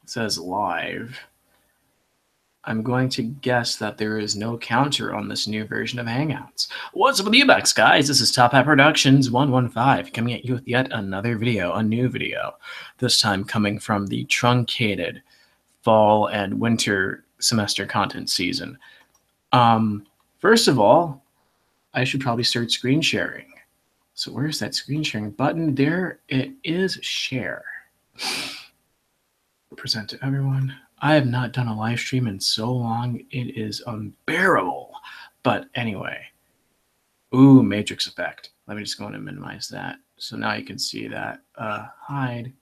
It says live. I'm going to guess that there is no counter on this new version of Hangouts. What's up with you bucks, guys? This is Top Hat Productions 115 coming at you with yet another video, a new video. This time coming from the truncated fall and winter semester content season. First of all, I should probably start screen sharing. So where's that screen sharing button? There it is, share. Present to everyone. I have not done a live stream in so long, it is unbearable. But anyway, ooh, matrix effect. Let me just go in and minimize that. So now you can see that. Hide.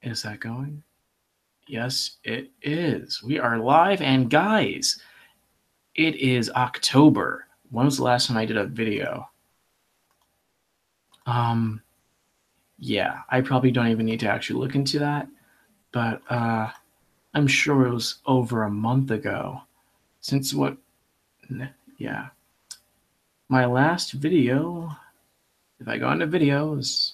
Is that going? Yes, it is. We are live, and guys, it is October. When was the last time I did a video? Yeah, I probably don't even need to actually look into that, but I'm sure it was over a month ago. Since what? Yeah. My last video, if I go into videos,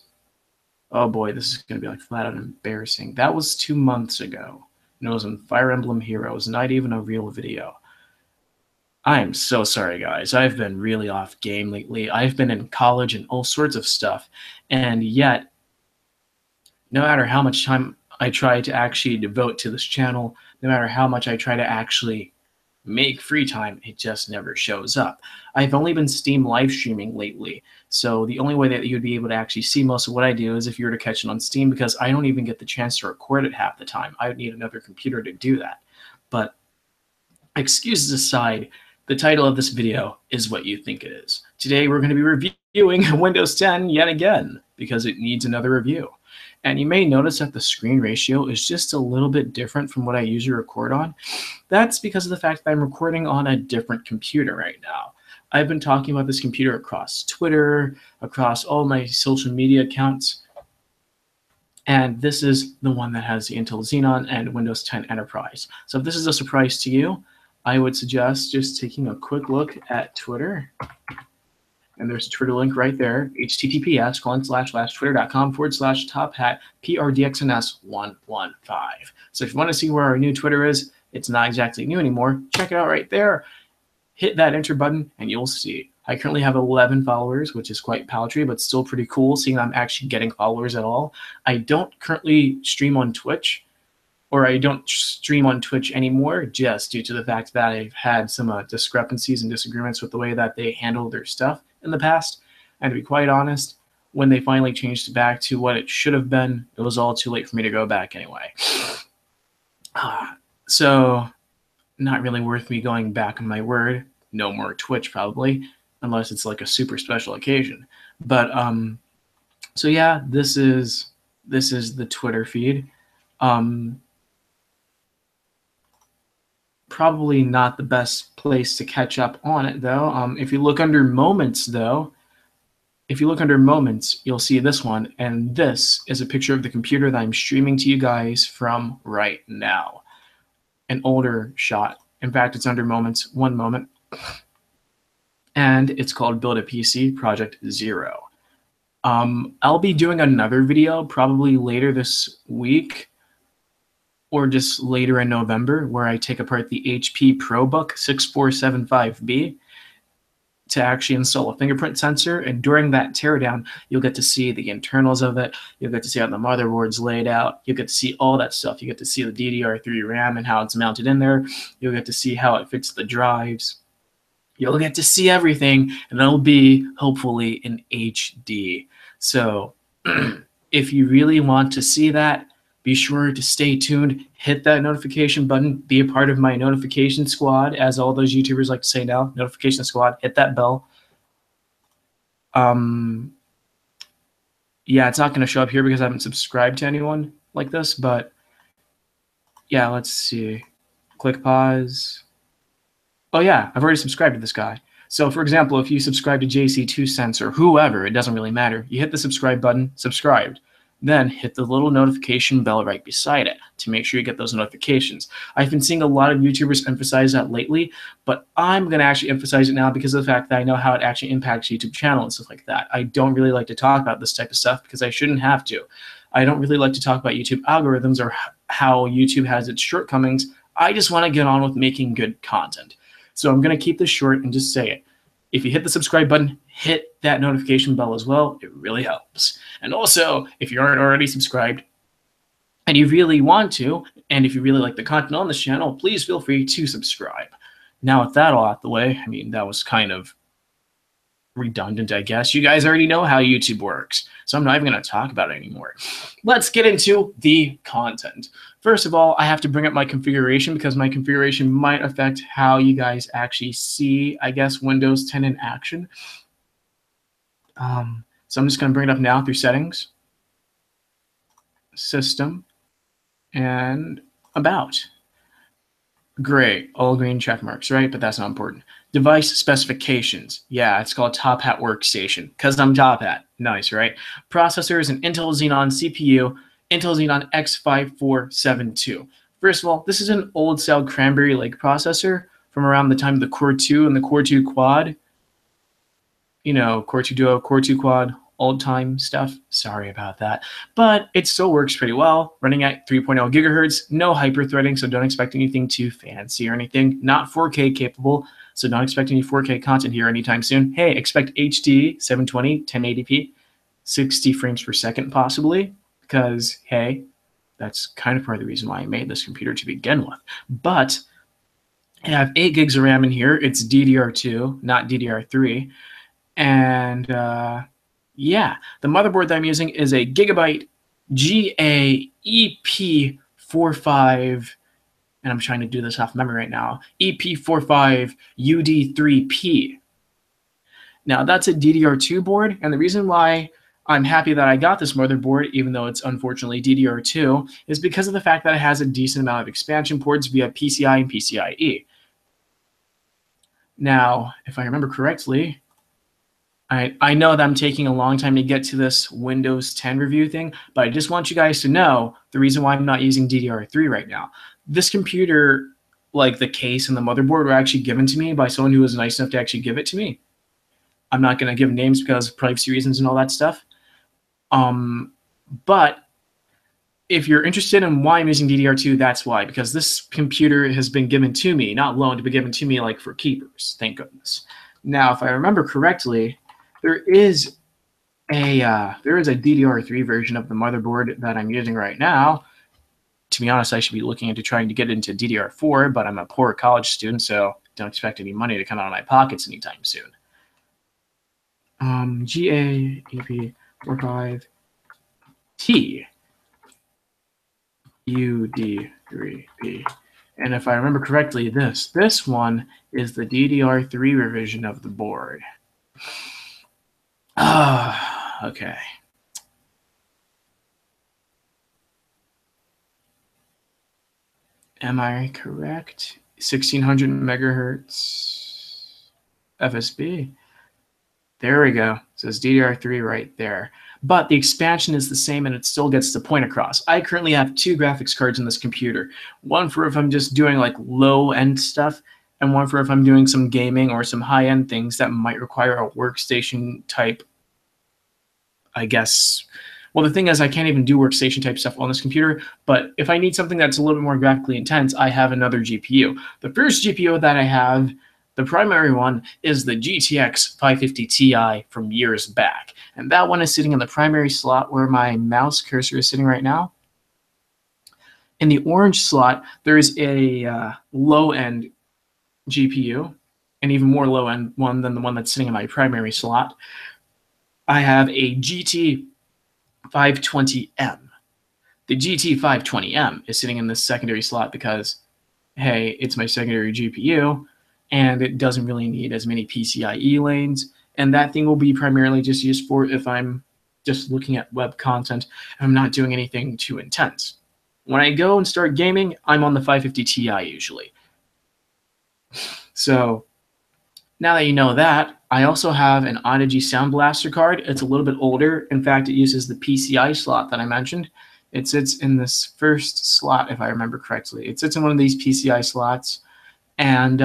oh boy, this is going to be like flat out embarrassing. That was 2 months ago. And it was on Fire Emblem Heroes, not even a real video. I'm so sorry, guys. I've been really off game lately. I've been in college and all sorts of stuff. And yet, no matter how much time I try to actually devote to this channel, no matter how much I try to actually make free time, it just never shows up. I've only been Steam live streaming lately, so the only way that you'd be able to actually see most of what I do is if you were to catch it on Steam, because I don't even get the chance to record it half the time. I would need another computer to do that. But excuses aside, the title of this video is what you think it is. Today we're going to be reviewing Windows 10 yet again, because it needs another review. And you may notice that the screen ratio is just a little bit different from what I usually record on. That's because of the fact that I'm recording on a different computer right now. I've been talking about this computer across Twitter, across all my social media accounts, and this is the one that has the Intel Xenon and Windows 10 Enterprise. So if this is a surprise to you, I would suggest just taking a quick look at Twitter. And there's a Twitter link right there, https://twitter.com/TopHatPRDXNS115. So if you want to see where our new Twitter is, it's not exactly new anymore. Check it out right there. Hit that enter button and you'll see. I currently have 11 followers, which is quite paltry, but still pretty cool seeing I'm actually getting followers at all. I don't currently stream on Twitch, or I don't stream on Twitch anymore, just due to the fact that I've had some discrepancies and disagreements with the way that they handle their stuff in the past. And to be quite honest, when they finally changed it back to what it should have been, it was all too late for me to go back anyway. So not really worth me going back on my word. No more Twitch probably, unless it's like a super special occasion. But so yeah, this is the Twitter feed. Probably not the best place to catch up on it, though. If you look under moments, though, you'll see this one, and this is a picture of the computer that I'm streaming to you guys from right now. An older shot. In fact, it's under moments, 1 moment. And it's called Build a PC Project 0. I'll be doing another video probably later this week, or just later in November, where I take apart the HP ProBook 6475B to actually install a fingerprint sensor. And during that teardown, you'll get to see the internals of it. You'll get to see how the motherboard's laid out. You'll get to see all that stuff. You get to see the DDR3 RAM and how it's mounted in there. You'll get to see how it fits the drives. You'll get to see everything, and it'll be, hopefully, in HD. So if you really want to see that, be sure to stay tuned, hit that notification button, be a part of my notification squad, as all those YouTubers like to say now, notification squad, hit that bell. Yeah, it's not going to show up here because I haven't subscribed to anyone like this, but yeah, let's see. Click pause. Oh yeah, I've already subscribed to this guy. So for example, if you subscribe to JC2Cents or whoever, it doesn't really matter. You hit the subscribe button, subscribed. Then hit the little notification bell right beside it to make sure you get those notifications. I've been seeing a lot of YouTubers emphasize that lately, but I'm going to actually emphasize it now because of the fact that I know how it actually impacts YouTube channel and stuff like that. I don't really like to talk about this type of stuff because I shouldn't have to. I don't really like to talk about YouTube algorithms or how YouTube has its shortcomings. I just want to get on with making good content. So I'm going to keep this short and just say it. If you hit the subscribe button, hit that notification bell as well. It really helps. And also, if you aren't already subscribed and you really want to, and if you really like the content on this channel, please feel free to subscribe. Now, with that all out the way, I mean, that was kind of redundant, I guess. You guys already know how YouTube works, so I'm not even going to talk about it anymore. Let's get into the content. First of all, I have to bring up my configuration because my configuration might affect how you guys actually see, I guess, Windows 10 in action. So I'm just going to bring it up now through Settings, System, and About. Great, all green check marks, right? But that's not important. Device specifications. Yeah, it's called Top Hat Workstation because I'm Top Hat. Nice, right? Processor is an Intel Xenon CPU, Intel Xenon X5472. First of all, this is an old style Cranberry Lake processor from around the time of the Core 2 and the Core 2 Quad. You know, Core 2 Duo, Core 2 Quad, old time stuff. Sorry about that. But it still works pretty well, running at 3.0 gigahertz, no hyper-threading, so don't expect anything too fancy or anything. Not 4K capable, so don't expect any 4K content here anytime soon. Hey, expect HD, 720, 1080p, 60 frames per second possibly, because, hey, that's kind of part of the reason why I made this computer to begin with. But I have 8 gigs of RAM in here. It's DDR2, not DDR3. And yeah, the motherboard that I'm using is a Gigabyte GA-EP45, and I'm trying to do this off memory right now, EP45 UD3P. Now, that's a DDR2 board, and the reason why I'm happy that I got this motherboard, even though it's unfortunately DDR2, is because of the fact that it has a decent amount of expansion ports via PCI and PCIe. Now, if I remember correctly, I know that I'm taking a long time to get to this Windows 10 review thing, but I just want you guys to know the reason why I'm not using DDR3 right now. This computer, like the case and the motherboard, were actually given to me by someone who was nice enough to actually give it to me. I'm not going to give names because of privacy reasons and all that stuff. But if you're interested in why I'm using DDR2, that's why, because this computer has been given to me, not loaned, but given to me like for keepers, thank goodness. Now, if I remember correctly, there is a DDR3 version of the motherboard that I'm using right now. To be honest, I should be looking into trying to get into DDR4, but I'm a poor college student, so don't expect any money to come out of my pockets anytime soon. GA-EP45T UD3P. And if I remember correctly, this one is the DDR3 revision of the board. Okay. Am I correct? 1600 megahertz FSB. There we go. It says DDR3 right there. But the expansion is the same and it still gets the point across. I currently have 2 graphics cards in this computer. One for if I'm just doing like low-end stuff, and one for if I'm doing some gaming or some high-end things that might require a workstation type, I guess. Well, the thing is, I can't even do workstation type stuff on this computer, but if I need something that's a little bit more graphically intense, I have another GPU. The first GPU that I have, the primary one, is the GTX 550 Ti from years back, and that one is sitting in the primary slot where my mouse cursor is sitting right now. In the orange slot, there is a low-end GPU, an even more low-end one than the one that's sitting in my primary slot. I have a GT520M. The GT520M is sitting in this secondary slot because, hey, it's my secondary GPU, and it doesn't really need as many PCIe lanes, and that thing will be primarily just used for if I'm just looking at web content and I'm not doing anything too intense. When I go and start gaming, I'm on the 550 Ti usually. So now that you know that, I also have an Audigy Sound Blaster card. It's a little bit older. In fact, it uses the PCI slot that I mentioned. It sits in this first slot, if I remember correctly. It sits in one of these PCI slots, and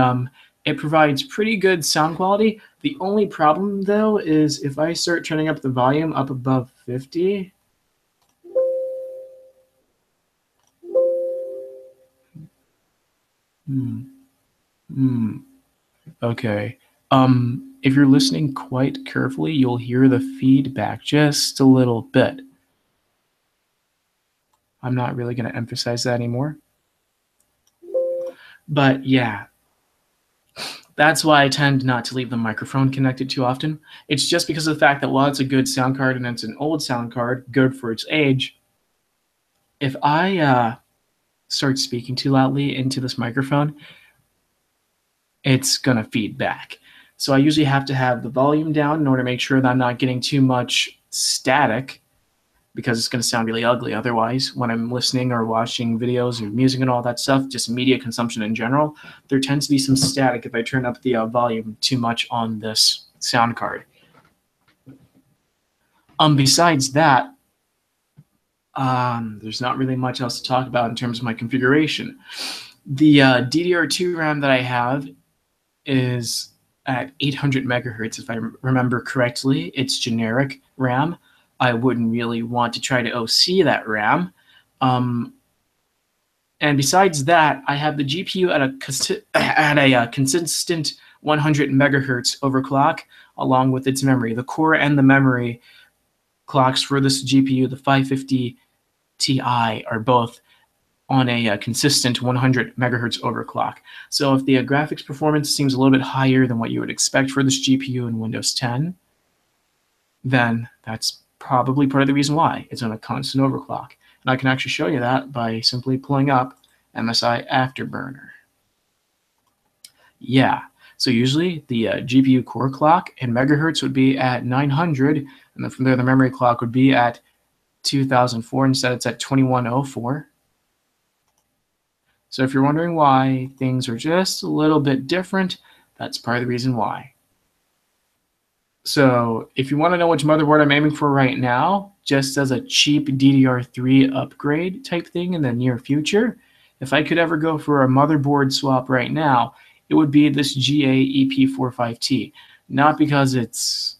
it provides pretty good sound quality. The only problem, though, is if I start turning up the volume up above 50, Okay. If you're listening quite carefully, you'll hear the feedback just a little bit. I'm not really going to emphasize that anymore. But yeah, that's why I tend not to leave the microphone connected too often. It's just because of the fact that while it's a good sound card and it's an old sound card, good for its age, if I start speaking too loudly into this microphone, it's going to feed back. So I usually have to have the volume down in order to make sure that I'm not getting too much static, because it's going to sound really ugly otherwise when I'm listening or watching videos or music and all that stuff, just media consumption in general. There tends to be some static if I turn up the volume too much on this sound card. Besides that, there's not really much else to talk about in terms of my configuration. The DDR2 RAM that I have is at 800 megahertz, if I remember correctly. It's generic RAM. I wouldn't really want to try to OC that RAM. And besides that, I have the GPU at a consistent 100 megahertz overclock, along with its memory. The core and the memory clocks for this GPU, the 550 Ti, are both on a consistent 100 megahertz overclock. So if the graphics performance seems a little bit higher than what you would expect for this GPU in Windows 10, then that's probably part of the reason why it's on a constant overclock. And I can actually show you that by simply pulling up MSI Afterburner. Yeah, so usually the GPU core clock in megahertz would be at 900, and then from there the memory clock would be at 2004. Instead, it's at 2104. So if you're wondering why things are just a little bit different, that's part of the reason why. So if you want to know which motherboard I'm aiming for right now, just as a cheap DDR3 upgrade type thing in the near future, if I could ever go for a motherboard swap right now, it would be this GA EP45T. Not because it's,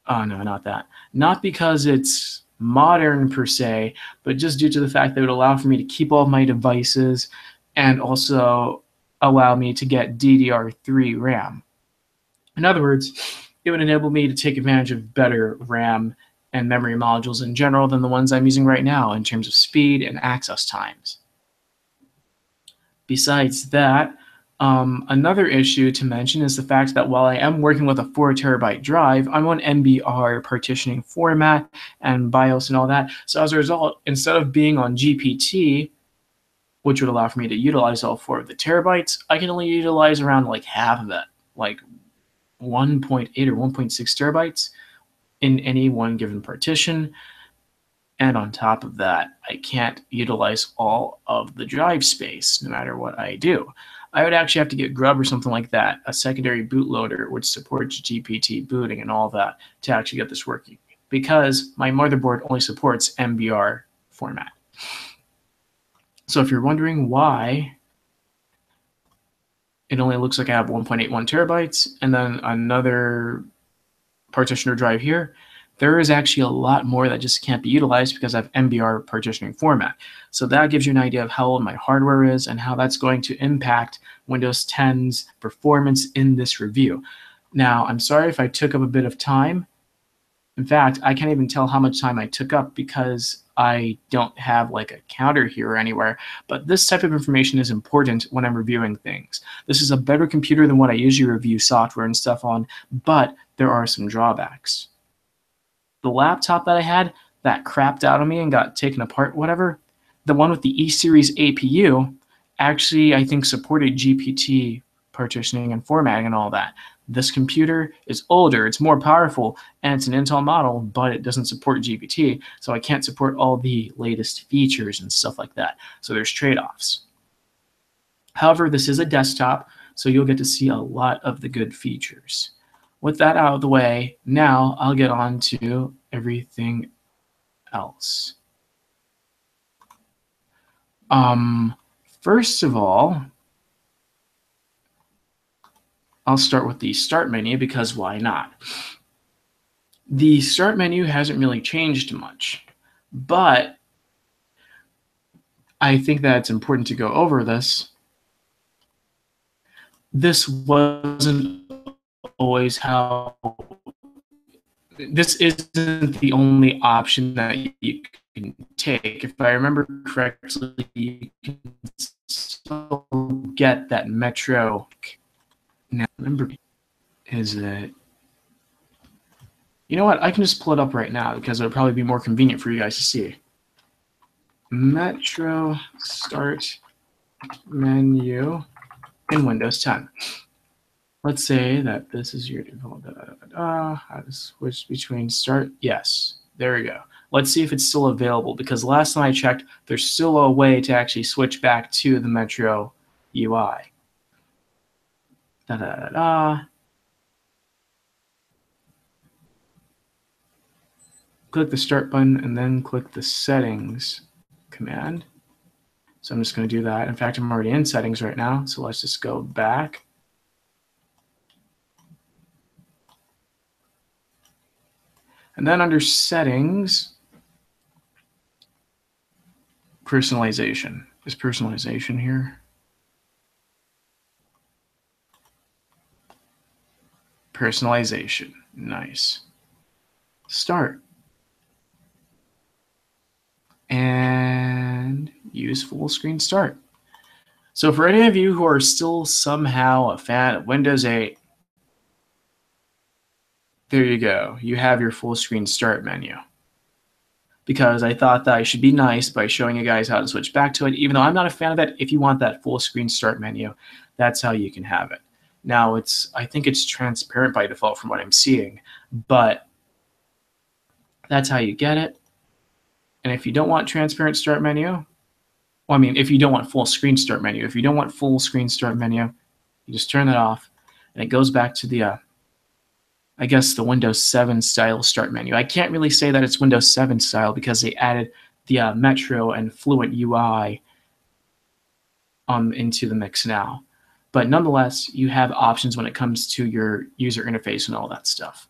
oh no, not that. Not because it's modern per se, but just due to the fact that it would allow for me to keep all of my devices and also allow me to get DDR3 RAM. In other words, it would enable me to take advantage of better RAM and memory modules in general than the ones I'm using right now in terms of speed and access times. Besides that, another issue to mention is the fact that while I am working with a 4 terabyte drive, I'm on MBR partitioning format and BIOS and all that. So as a result, instead of being on GPT, which would allow for me to utilize all 4 of the terabytes, I can only utilize around like half of it, like 1.8 or 1.6 terabytes in any one given partition. And on top of that, I can't utilize all of the drive space no matter what I do. I would actually have to get Grub or something like that, a secondary bootloader which supports GPT booting and all that, to actually get this working, because my motherboard only supports MBR format. So if you're wondering why it only looks like I have 1.81 terabytes and then another partitioner drive here, there is actually a lot more that just can't be utilized because I have MBR partitioning format. So that gives you an idea of how old my hardware is and how that's going to impact Windows 10's performance in this review. Now, I'm sorry if I took up a bit of time. In fact, I can't even tell how much time I took up because I don't have like a counter here or anywhere, but this type of information is important when I'm reviewing things. This is a better computer than what I usually review software and stuff on, but there are some drawbacks. The laptop that I had that crapped out on me and got taken apart, whatever, the one with the E-Series APU actually, I think, supported GPT partitioning and formatting and all that. This computer is older, it's more powerful, and it's an Intel model, but it doesn't support GPT, so I can't support all the latest features and stuff like that. So there's trade-offs. However, this is a desktop, so you'll get to see a lot of the good features. With that out of the way, now I'll get on to everything else. First of all, I'll start with the start menu, because why not? The start menu hasn't really changed much, but I think that it's important to go over this this wasn't always how. This isn't the only option that you can take. If I remember correctly, you can still get that Metro. Now, remember, is that, you know what? I can just pull it up right now because it'll probably be more convenient for you guys to see. Metro Start Menu in Windows 10. Let's say that this is your default. How to switch between start? Yes, there we go. Let's see if it's still available, because last time I checked, there's still a way to actually switch back to the Metro UI. Click the start button and then click the settings command. So I'm just going to do that. In fact, I'm already in settings right now, so let's just go back. And then under settings, personalization. Is personalization here? Personalization. Nice. Start. And use full screen start. So for any of you who are still somehow a fan of Windows 8, there you go. You have your full screen start menu. Because I thought that I should be nice by showing you guys how to switch back to it. Even though I'm not a fan of that, if you want that full screen start menu, that's how you can have it. Now, I think it's transparent by default from what I'm seeing, but that's how you get it. And if you don't want transparent start menu, well, I mean, if you don't want full screen start menu, if you don't want full screen start menu, you just turn that off, and it goes back to the, I guess, the Windows 7 style start menu. I can't really say that it's Windows 7 style because they added the Metro and Fluent UI into the mix now. But nonetheless, you have options when it comes to your user interface and all that stuff.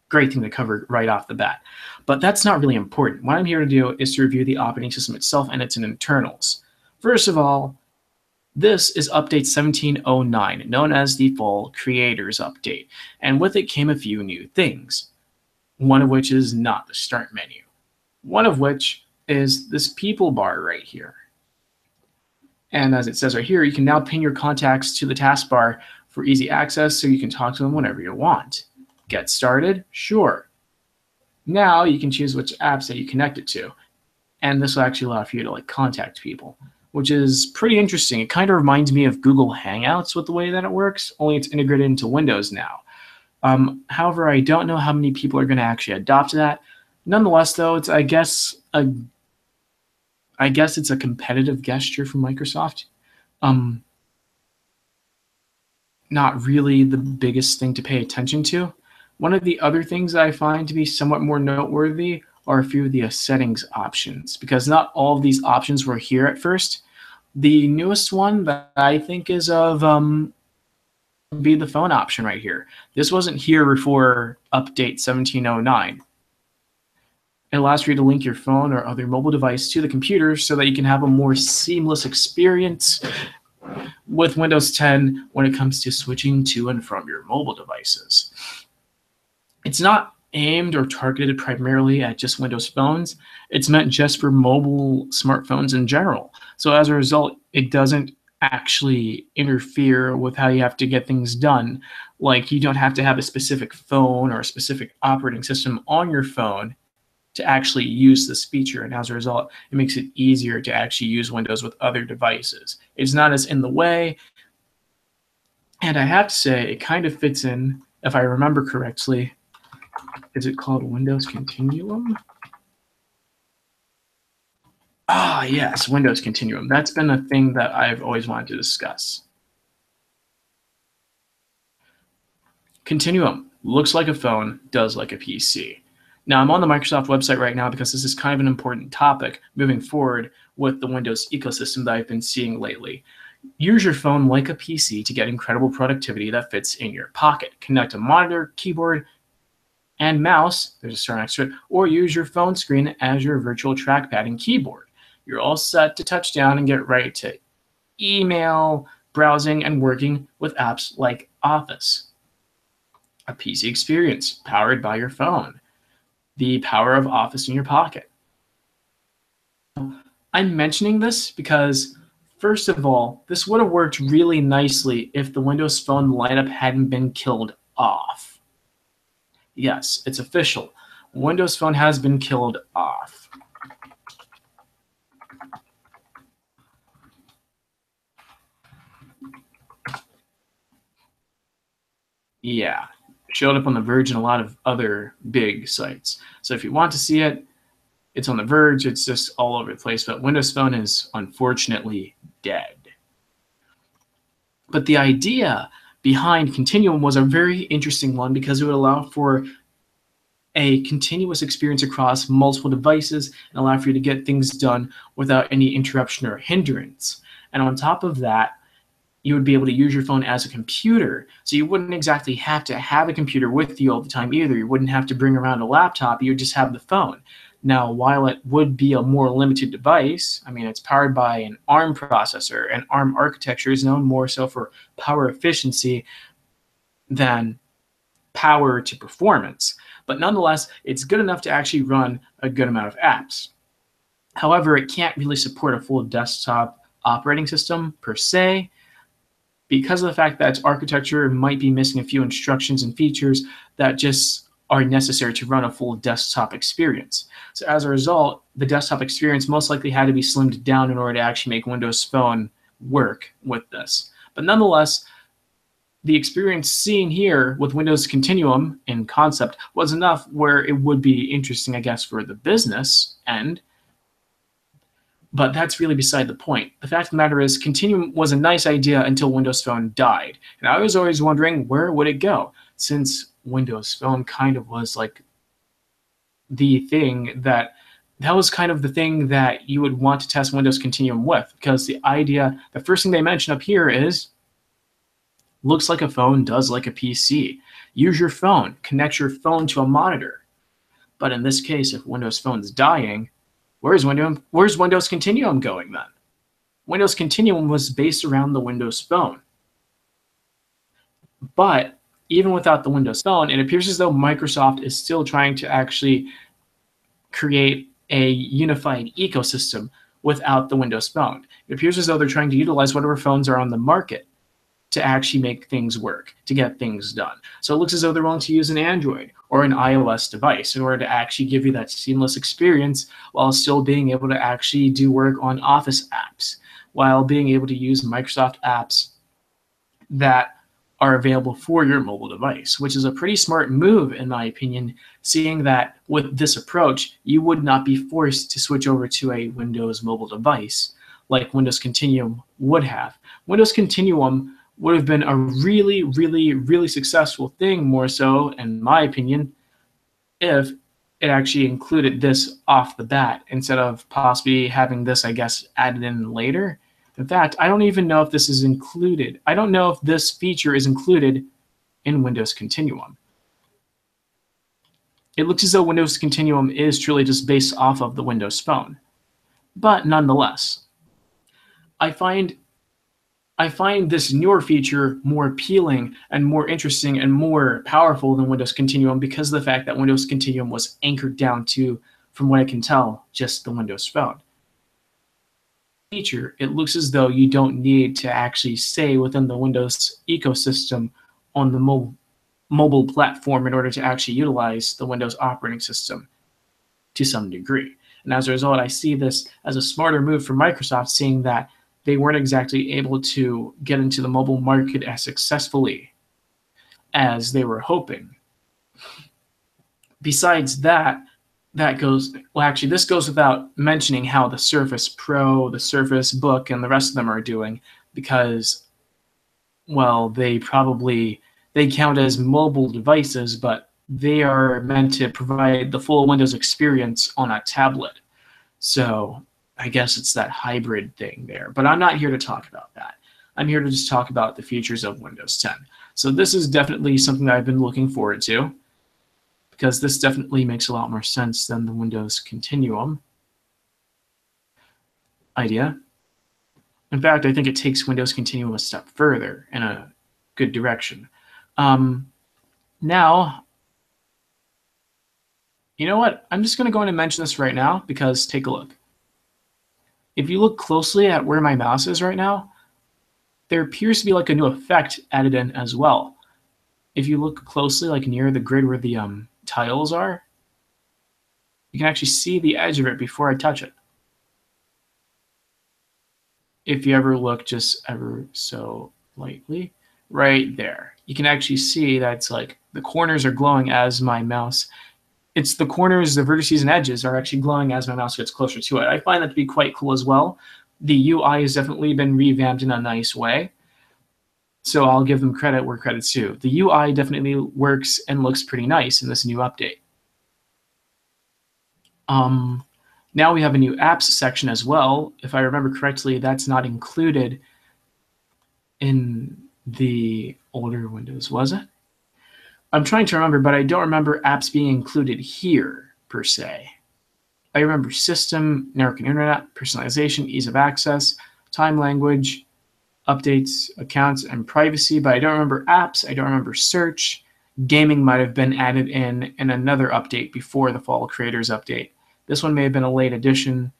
Great thing to cover right off the bat. But that's not really important. What I'm here to do is to review the operating system itself and its internals. First of all, this is update 1709, known as the Full Creators Update. And with it came a few new things, one of which is not the start menu. One of which is this people bar right here. And as it says right here, you can now pin your contacts to the taskbar for easy access so you can talk to them whenever you want. Get started? Sure. Now you can choose which apps that you connect it to. And this will actually allow for you to contact people, which is pretty interesting. It kind of reminds me of Google Hangouts with the way that it works, only it's integrated into Windows now. However, I don't know how many people are going to actually adopt that. Nonetheless, though, it's I guess it's a competitive gesture from Microsoft. Not really the biggest thing to pay attention to. One of the other things that I find to be somewhat more noteworthy are a few of the settings options, because not all of these options were here at first. The newest one that I think is of be the phone option right here. This wasn't here before update 1709. It allows for you to link your phone or other mobile device to the computer so that you can have a more seamless experience with Windows 10 when it comes to switching to and from your mobile devices. It's not aimed or targeted primarily at just Windows phones. It's meant just for mobile smartphones in general. So as a result, it doesn't actually interfere with how you have to get things done. Like, you don't have to have a specific phone or a specific operating system on your phone to actually use this feature, and as a result, it makes it easier to actually use Windows with other devices. It's not as in the way, and I have to say, it kind of fits in, if I remember correctly. Is it called Windows Continuum? Ah, yes, Windows Continuum. That's been a thing that I've always wanted to discuss. Continuum looks like a phone, does like a PC. Now, I'm on the Microsoft website right now because this is kind of an important topic moving forward with the Windows ecosystem that I've been seeing lately. Use your phone like a PC to get incredible productivity that fits in your pocket. Connect a monitor, keyboard, and mouse, there's a star next to it, or use your phone screen as your virtual trackpad and keyboard. You're all set to touch down and get right to email, browsing and working with apps like Office. A PC experience powered by your phone. The power of Office in your pocket. I'm mentioning this because, first of all, this would have worked really nicely if the Windows Phone lineup hadn't been killed off. Yes, it's official. Windows Phone has been killed off. Yeah, showed up on The Verge and a lot of other big sites. So if you want to see it, it's on The Verge. It's just all over the place. But Windows Phone is unfortunately dead. But the idea behind Continuum was a very interesting one because it would allow for a continuous experience across multiple devices and allow for you to get things done without any interruption or hindrance. And on top of that, you would be able to use your phone as a computer. So you wouldn't exactly have to have a computer with you all the time either. You wouldn't have to bring around a laptop. You would just have the phone. Now, while it would be a more limited device, I mean, it's powered by an ARM processor, and ARM architecture is known more so for power efficiency than power to performance. But nonetheless, it's good enough to actually run a good amount of apps. However, it can't really support a full desktop operating system per se, because of the fact that its architecture might be missing a few instructions and features that just are necessary to run a full desktop experience. So as a result, the desktop experience most likely had to be slimmed down in order to actually make Windows Phone work with this. But nonetheless, the experience seen here with Windows Continuum in concept was enough where it would be interesting, I guess, for the business end. But that's really beside the point. The fact of the matter is, Continuum was a nice idea until Windows Phone died. And I was always wondering, where would it go? Since Windows Phone kind of was like the thing that was kind of the thing that you would want to test Windows Continuum with. Because the idea, the first thing they mention up here is, looks like a phone, does like a PC. Use your phone, connect your phone to a monitor. But in this case, if Windows Phone's dying, where's Windows Continuum going then? Windows Continuum was based around the Windows Phone. But even without the Windows Phone, it appears as though Microsoft is still trying to actually create a unified ecosystem without the Windows Phone. It appears as though they're trying to utilize whatever phones are on the market to actually make things work, to get things done. So it looks as though they're willing to use an Android or an iOS device in order to actually give you that seamless experience while still being able to actually do work on Office apps, while being able to use Microsoft apps that are available for your mobile device, which is a pretty smart move, in my opinion, seeing that with this approach, you would not be forced to switch over to a Windows mobile device like Windows Continuum would have. Windows Continuum would have been a really, really, really successful thing, more so, in my opinion, if it actually included this off the bat instead of possibly having this, I guess, added in later. In fact, I don't even know if this is included. I don't know if this feature is included in Windows Continuum. It looks as though Windows Continuum is truly just based off of the Windows Phone. But nonetheless, I find this newer feature more appealing and more interesting and more powerful than Windows Continuum because of the fact that Windows Continuum was anchored down to, from what I can tell, just the Windows Phone. Feature, it looks as though you don't need to actually stay within the Windows ecosystem on the mobile platform in order to actually utilize the Windows operating system to some degree. And as a result, I see this as a smarter move for Microsoft, seeing that they weren't exactly able to get into the mobile market as successfully as they were hoping. Besides that, this goes without mentioning how the Surface Pro, the Surface Book, and the rest of them are doing, because, well, they count as mobile devices, but they are meant to provide the full Windows experience on a tablet. So I guess it's that hybrid thing there. But I'm not here to talk about that. I'm here to just talk about the features of Windows 10. So this is definitely something that I've been looking forward to, because this definitely makes a lot more sense than the Windows Continuum idea. In fact, I think it takes Windows Continuum a step further in a good direction. Now, you know what? I'm just going to go in and mention this right now because take a look. If you look closely at where my mouse is right now, there appears to be like a new effect added in as well. If you look closely, like near the grid where the tiles are, you can actually see the edge of it before I touch it. If you ever look just ever so lightly, right there, you can actually see that it's like the corners are glowing as my mouse. It's the corners, the vertices and edges are actually glowing as my mouse gets closer to it. I find that to be quite cool as well. The UI has definitely been revamped in a nice way. So I'll give them credit where credit's due. The UI definitely works and looks pretty nice in this new update. Now we have a new apps section as well. If I remember correctly, that's not included in the older Windows, was it? I'm trying to remember, but I don't remember apps being included here, per se. I remember system, network and internet, personalization, ease of access, time language, updates, accounts, and privacy, but I don't remember apps, I don't remember search. Gaming might have been added in another update before the Fall Creators update. This one may have been a late addition,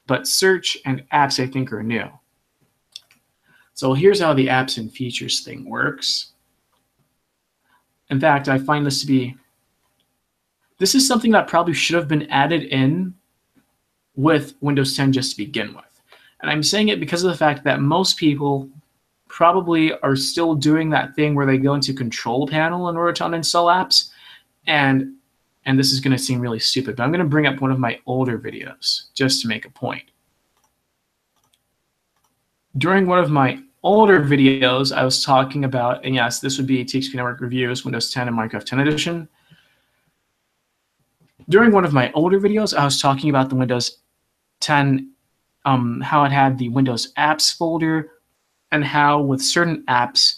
but search and apps I think are new. So here's how the apps and features thing works. In fact, I find this to be, this is something that probably should have been added in with Windows 10 just to begin with. And I'm saying it because of the fact that most people probably are still doing that thing where they go into Control Panel in order to uninstall apps. And this is going to seem really stupid, but I'm going to bring up one of my older videos just to make a point. During one of my older videos, I was talking about, and yes, this would be TXP-Network Reviews, Windows 10 and Minecraft 10 Edition. During one of my older videos, I was talking about the Windows 10, how it had the Windows Apps folder, and how with certain apps,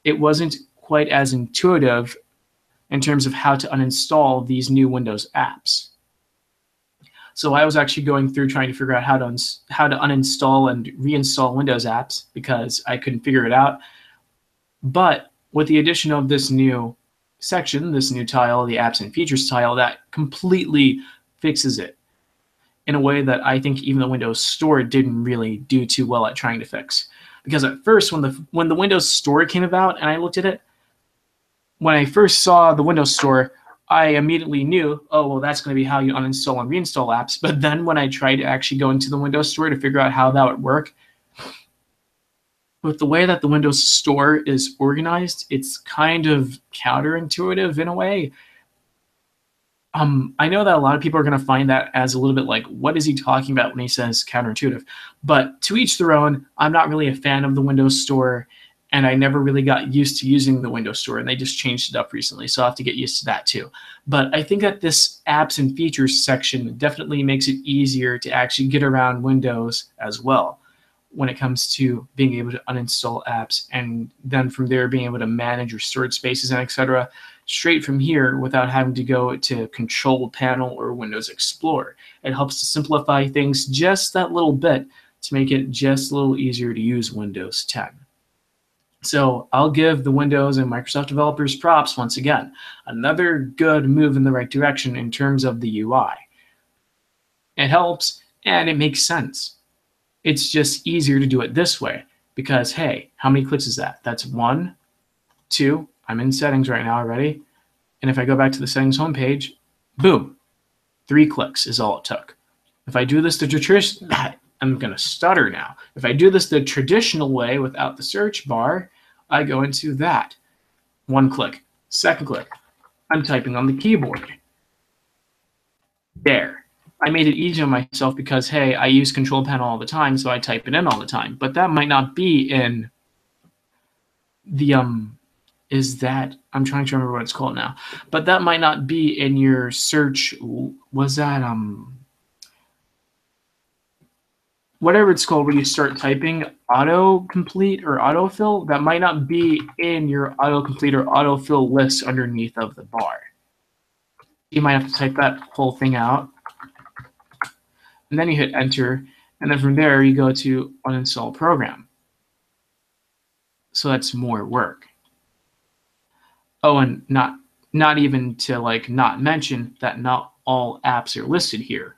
it wasn't quite as intuitive in terms of how to uninstall these new Windows apps. So I was actually going through trying to figure out how to uninstall and reinstall Windows apps because I couldn't figure it out. But with the addition of this new section, this new tile, the apps and features tile, that completely fixes it in a way that I think even the Windows Store didn't really do too well at trying to fix. Because at first, when the Windows Store came about and I looked at it, when I first saw the Windows Store, I immediately knew, oh, well, that's going to be how you uninstall and reinstall apps. But then when I tried to actually go into the Windows Store to figure out how that would work, with the way that the Windows Store is organized, it's kind of counterintuitive in a way. I know that a lot of people are going to find that as a little bit like, what is he talking about when he says counterintuitive? But to each their own. I'm not really a fan of the Windows Store, and I never really got used to using the Windows Store, and they just changed it up recently, so I'll have to get used to that too. But I think that this apps and features section definitely makes it easier to actually get around Windows as well when it comes to being able to uninstall apps, and then from there being able to manage your storage spaces and etc. straight from here without having to go to Control Panel or Windows Explorer. It helps to simplify things just that little bit to make it just a little easier to use Windows 10. So I'll give the Windows and Microsoft developers props once again. Another good move in the right direction in terms of the UI. It helps and it makes sense. It's just easier to do it this way because, hey, how many clicks is that? That's 1, 2. I'm in settings right now already. And if I go back to the settings homepage, boom, 3 clicks is all it took. If I do this the traditional, I'm going to stutter now. If I do this the traditional way without the search bar, I go into that. 1 click, 2nd click. I'm typing on the keyboard. There. I made it easy on myself because, hey, I use Control Panel all the time, so I type it in all the time. But that might not be in the, I'm trying to remember what it's called now. But that might not be in your search, was that, whatever it's called when you start typing, autocomplete or autofill, that might not be in your autocomplete or autofill list underneath of the bar. You might have to type that whole thing out. And then you hit enter, And then from there, you go to uninstall program. So that's more work. Oh, and not even to like not mention that not all apps are listed here.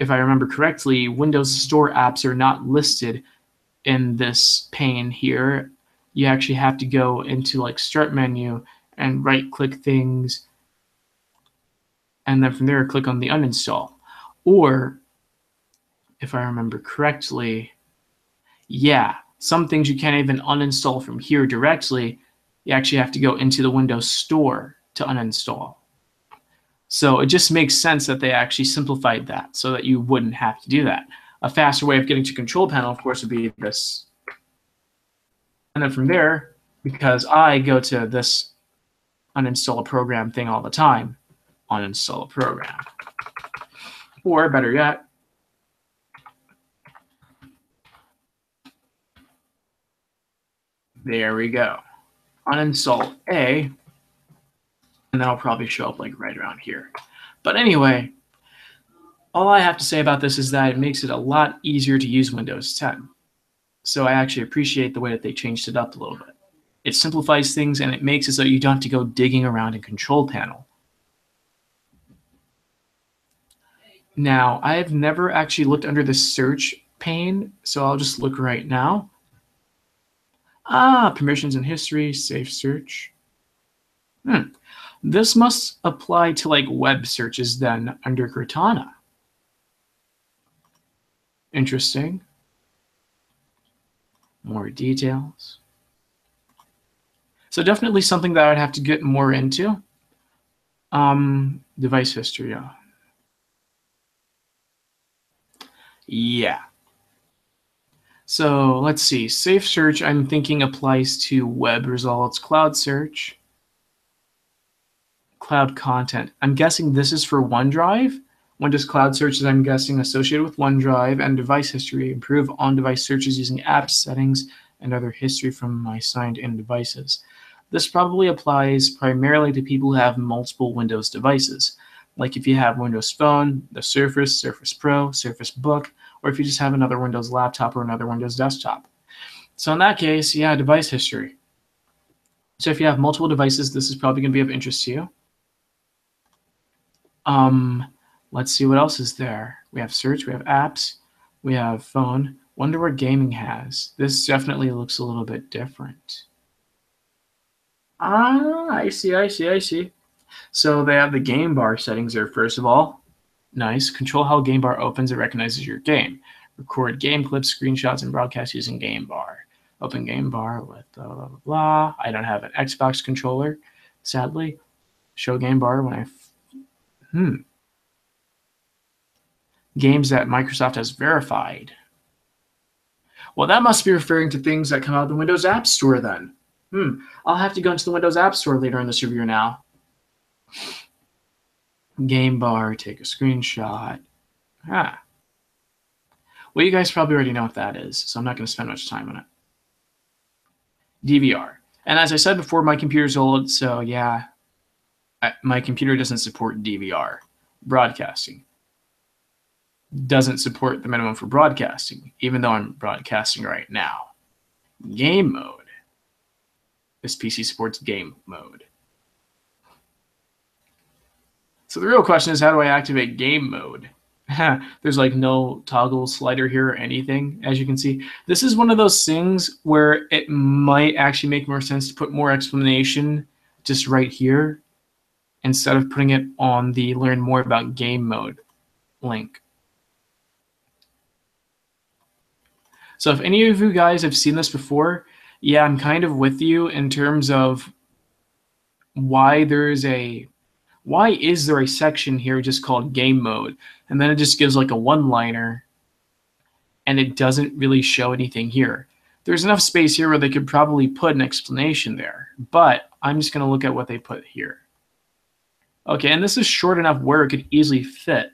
If I remember correctly, Windows Store apps are not listed in this pane here. You actually have to go into like Start menu and right-click things, and then from there click on the uninstall. Or if I remember correctly, yeah, some things you can't even uninstall from here directly. You actually have to go into the Windows Store to uninstall. So it just makes sense that they actually simplified that so that you wouldn't have to do that. A faster way of getting to control panel, of course, would be this. And then from there, because I go to this uninstall a program thing all the time, uninstall a program. Or better yet, there we go. Uninstall A, and that'll probably show up like right around here. But anyway, all I have to say about this is that it makes it a lot easier to use Windows 10. So I actually appreciate the way that they changed it up a little bit. It simplifies things and it makes it so you don't have to go digging around in control panel. Now, I've never actually looked under the search pane, so I'll just look right now. Permissions and history, safe search. This must apply to like web searches then under Cortana. Interesting. More details. So definitely something that I would have to get more into. Device history, yeah. Yeah. So let's see. Safe search, I'm thinking applies to web results, cloud search, cloud content. I'm guessing this is for OneDrive. Windows Cloud Search is, I'm guessing, associated with OneDrive, and device history, improve on-device searches using apps, settings, and other history from my signed-in devices. This probably applies primarily to people who have multiple Windows devices, like if you have Windows Phone, the Surface, Surface Pro, Surface Book, or if you just have another Windows laptop or another Windows desktop. So in that case, yeah, device history. So if you have multiple devices, this is probably going to be of interest to you. Let's see what else is there. We have search, we have apps, we have phone. Wonder what gaming has. This definitely looks a little bit different. I see. So they have the game bar settings there, first of all. Nice. Control how game bar opens. It recognizes your game. Record game clips, screenshots, and broadcast using game bar. Open game bar with blah, blah, blah, blah. I don't have an Xbox controller, sadly. Show game bar when I... Games that Microsoft has verified. Well, that must be referring to things that come out of the Windows App Store then. I'll have to go into the Windows App Store later in this review now. Game bar, take a screenshot. Well, you guys probably already know what that is, so I'm not going to spend much time on it. DVR. And as I said before, my computer's old, so yeah, my computer doesn't support DVR. Broadcasting doesn't support the minimum for broadcasting, even though I'm broadcasting right now. Game mode. This PC supports game mode. So the real question is, how do I activate game mode? There's like no toggle slider here or anything, as you can see. This is one of those things where it might actually make more sense to put more explanation just right here instead of putting it on the learn more about game mode link. So if any of you guys have seen this before, yeah, I'm kind of with you in terms of why is there a section here just called game mode? And then it just gives like a one-liner and it doesn't really show anything here. There's enough space here where they could probably put an explanation there, but I'm just going to look at what they put here. Okay, and this is short enough where it could easily fit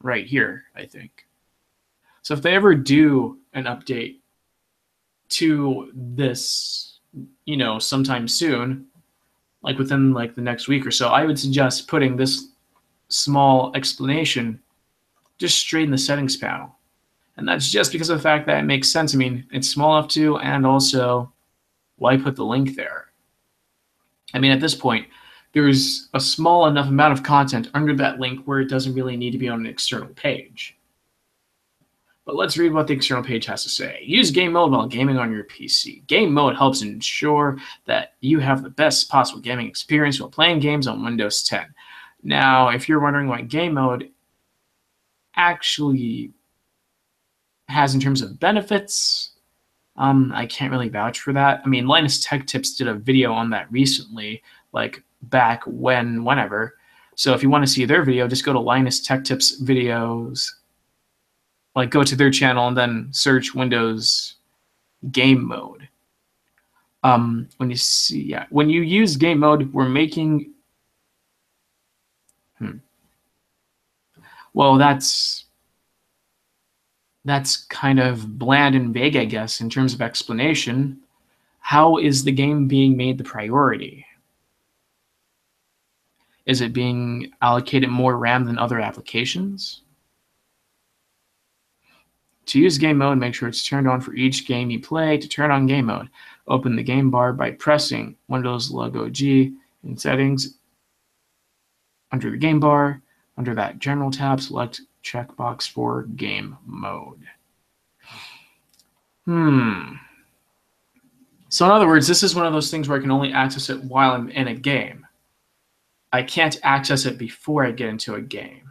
right here, I think. So if they ever do an update to this, you know, sometime soon, like within like the next week or so, I would suggest putting this small explanation just straight in the settings panel. And that's just because of the fact that it makes sense. I mean, it's small enough to, and also, why put the link there? I mean, at this point, there's a small enough amount of content under that link where it doesn't really need to be on an external page. But let's read what the external page has to say. Use game mode while gaming on your PC. Game mode helps ensure that you have the best possible gaming experience while playing games on Windows 10. Now, if you're wondering what game mode actually has in terms of benefits, I can't really vouch for that. I mean, Linus Tech Tips did a video on that recently, like back whenever. So if you want to see their video, just go to Linus Tech Tips videos, like go to their channel and then search Windows game mode. When you use game mode, we're making, well, that's kind of bland and vague, I guess, in terms of explanation. How is the game being made the priority? Is it being allocated more RAM than other applications? To use game mode, make sure it's turned on for each game you play. To turn on game mode, open the game bar by pressing Windows logo G in settings. Under the game bar, under that general tab, select checkbox for game mode. So in other words, this is one of those things where I can only access it while I'm in a game. I can't access it before I get into a game.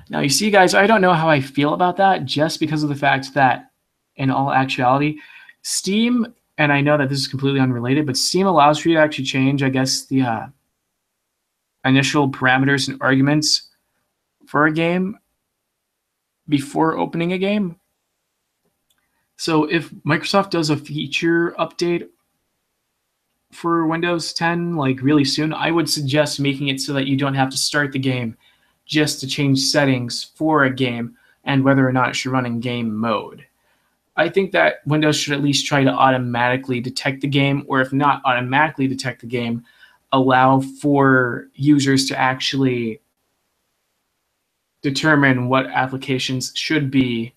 Now, you see, guys, I don't know how I feel about that, just because of the fact that, in all actuality, Steam, and I know that this is completely unrelated, but Steam allows for you to actually change, I guess, the initial parameters and arguments for a game before opening a game. So if Microsoft does a feature update for Windows 10 like really soon, I would suggest making it so that you don't have to start the game just to change settings for a game and whether or not it should run in game mode. I think that Windows should at least try to automatically detect the game, or if not automatically detect the game, allow for users to actually determine what applications should be,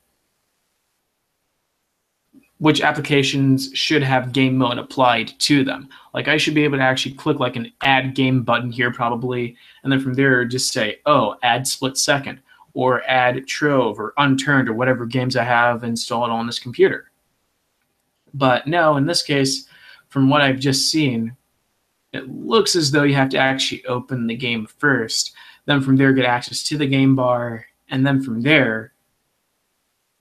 which applications should have game mode applied to them. Like I should be able to actually click like an add game button here probably, and then from there just say, oh, add split second, or add Trove, or Unturned, or whatever games I have installed on this computer. But no, in this case, from what I've just seen, it looks as though you have to actually open the game first, then from there get access to the game bar, and then from there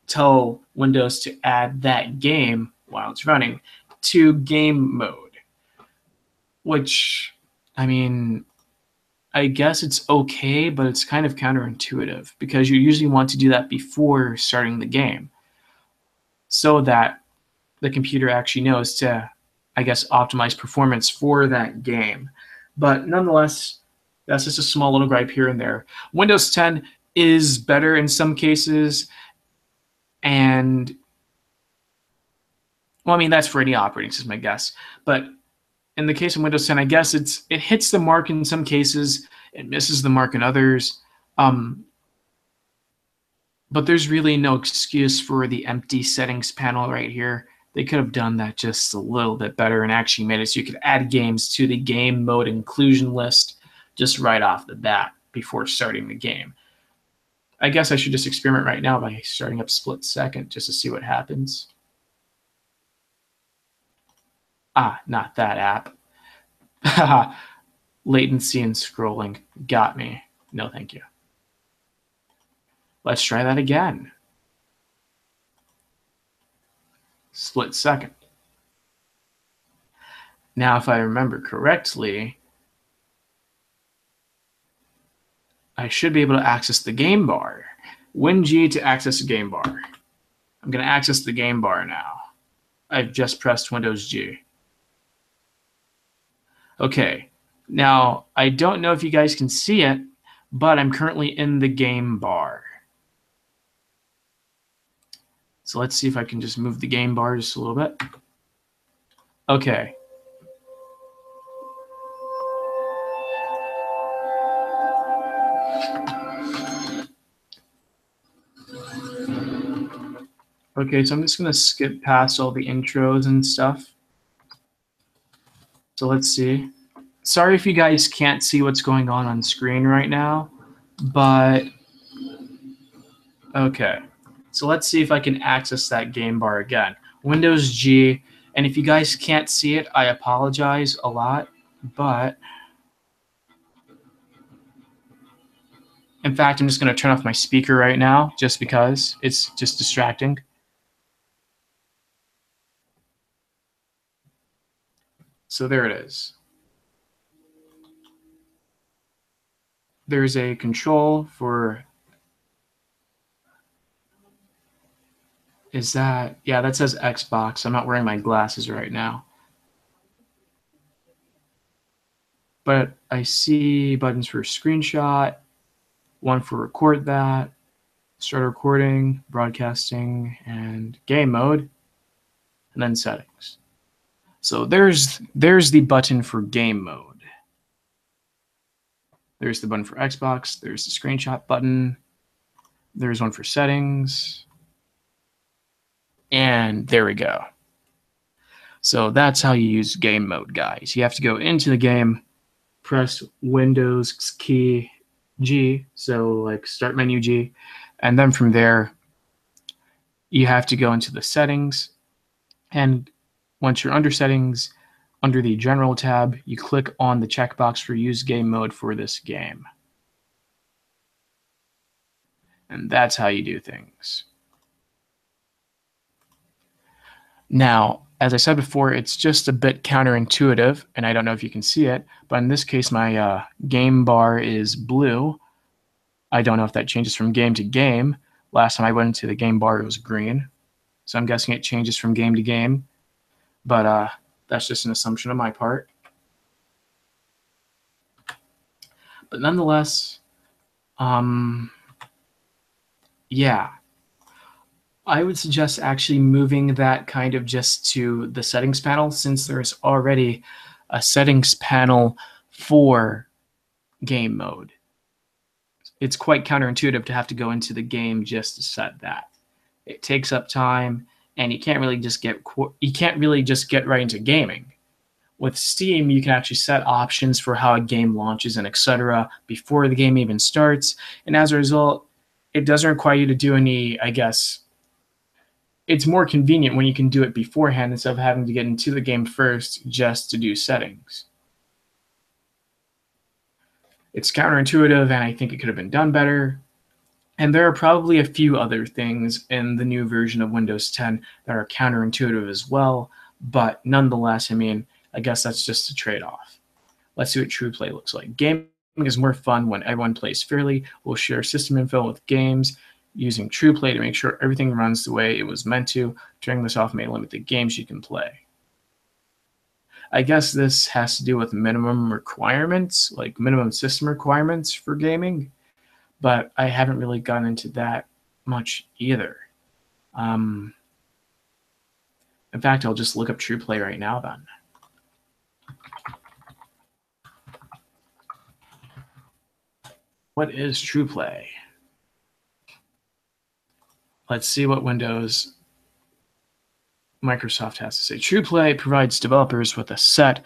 tell Windows to add that game while it's running to game mode. Which, I mean, I guess it's okay, but it's kind of counterintuitive because you usually want to do that before starting the game so that the computer actually knows to, I guess, optimize performance for that game. But nonetheless, that's just a small little gripe here and there. Windows 10 is better in some cases, and well, I mean, that's for any operating system, I guess. But in the case of Windows 10, I guess it hits the mark in some cases, it misses the mark in others. But there's really no excuse for the empty settings panel right here. They could have done that just a little bit better and actually made it so you could add games to the game mode inclusion list just right off the bat before starting the game. I guess I should just experiment right now by starting up split second just to see what happens. Ah, not that app. Latency and scrolling got me. No, thank you. Let's try that again. Split second. Now, if I remember correctly, I should be able to access the game bar. Win-G to access the game bar. I'm going to access the game bar now. I've just pressed Windows G. Okay, now I don't know if you guys can see it, but I'm currently in the game bar. So let's see if I can just move the game bar just a little bit. Okay. Okay, so I'm just going to skip past all the intros and stuff. So let's see. Sorry if you guys can't see what's going on screen right now, but okay. So let's see if I can access that game bar again. Windows G, and if you guys can't see it, I apologize a lot, but in fact, I'm just going to turn off my speaker right now just because it's just distracting. So there it is. There's a control for, is that, yeah, that says Xbox. I'm not wearing my glasses right now. But I see buttons for screenshot, one for record that, start recording, broadcasting, and game mode, and then settings. So there's the button for game mode. There's the button for Xbox. There's the screenshot button. There's one for settings. And there we go. So that's how you use game mode, guys. You have to go into the game, press Windows key G, so like start menu G, and then from there, you have to go into the settings. And once you're under settings, under the general tab, you click on the checkbox for use game mode for this game. And that's how you do things. Now, as I said before, it's just a bit counterintuitive, and I don't know if you can see it, but in this case, my game bar is blue. I don't know if that changes from game to game. Last time I went into the game bar, it was green. So I'm guessing it changes from game to game, but that's just an assumption on my part. But nonetheless, yeah, I would suggest actually moving that kind of just to the settings panel, since there's already a settings panel for game mode. It's quite counterintuitive to have to go into the game just to set that. It takes up time, and you can't really just get right into gaming. With Steam, you can actually set options for how a game launches and etc. before the game even starts, and as a result, it doesn't require you to do any, I guess, it's more convenient when you can do it beforehand instead of having to get into the game first just to do settings. It's counterintuitive, and I think it could have been done better. And there are probably a few other things in the new version of Windows 10 that are counterintuitive as well, but nonetheless, I mean, I guess that's just a trade-off. Let's see what True Play looks like. Gaming is more fun when everyone plays fairly. We'll share system info with games using True Play to make sure everything runs the way it was meant to. Turning this off may limit the games you can play. I guess this has to do with minimum requirements, like minimum system requirements for gaming, but I haven't really gotten into that much either. In fact, I'll just look up True Play right now then. What is True Play? Let's see what Microsoft has to say. True Play provides developers with a set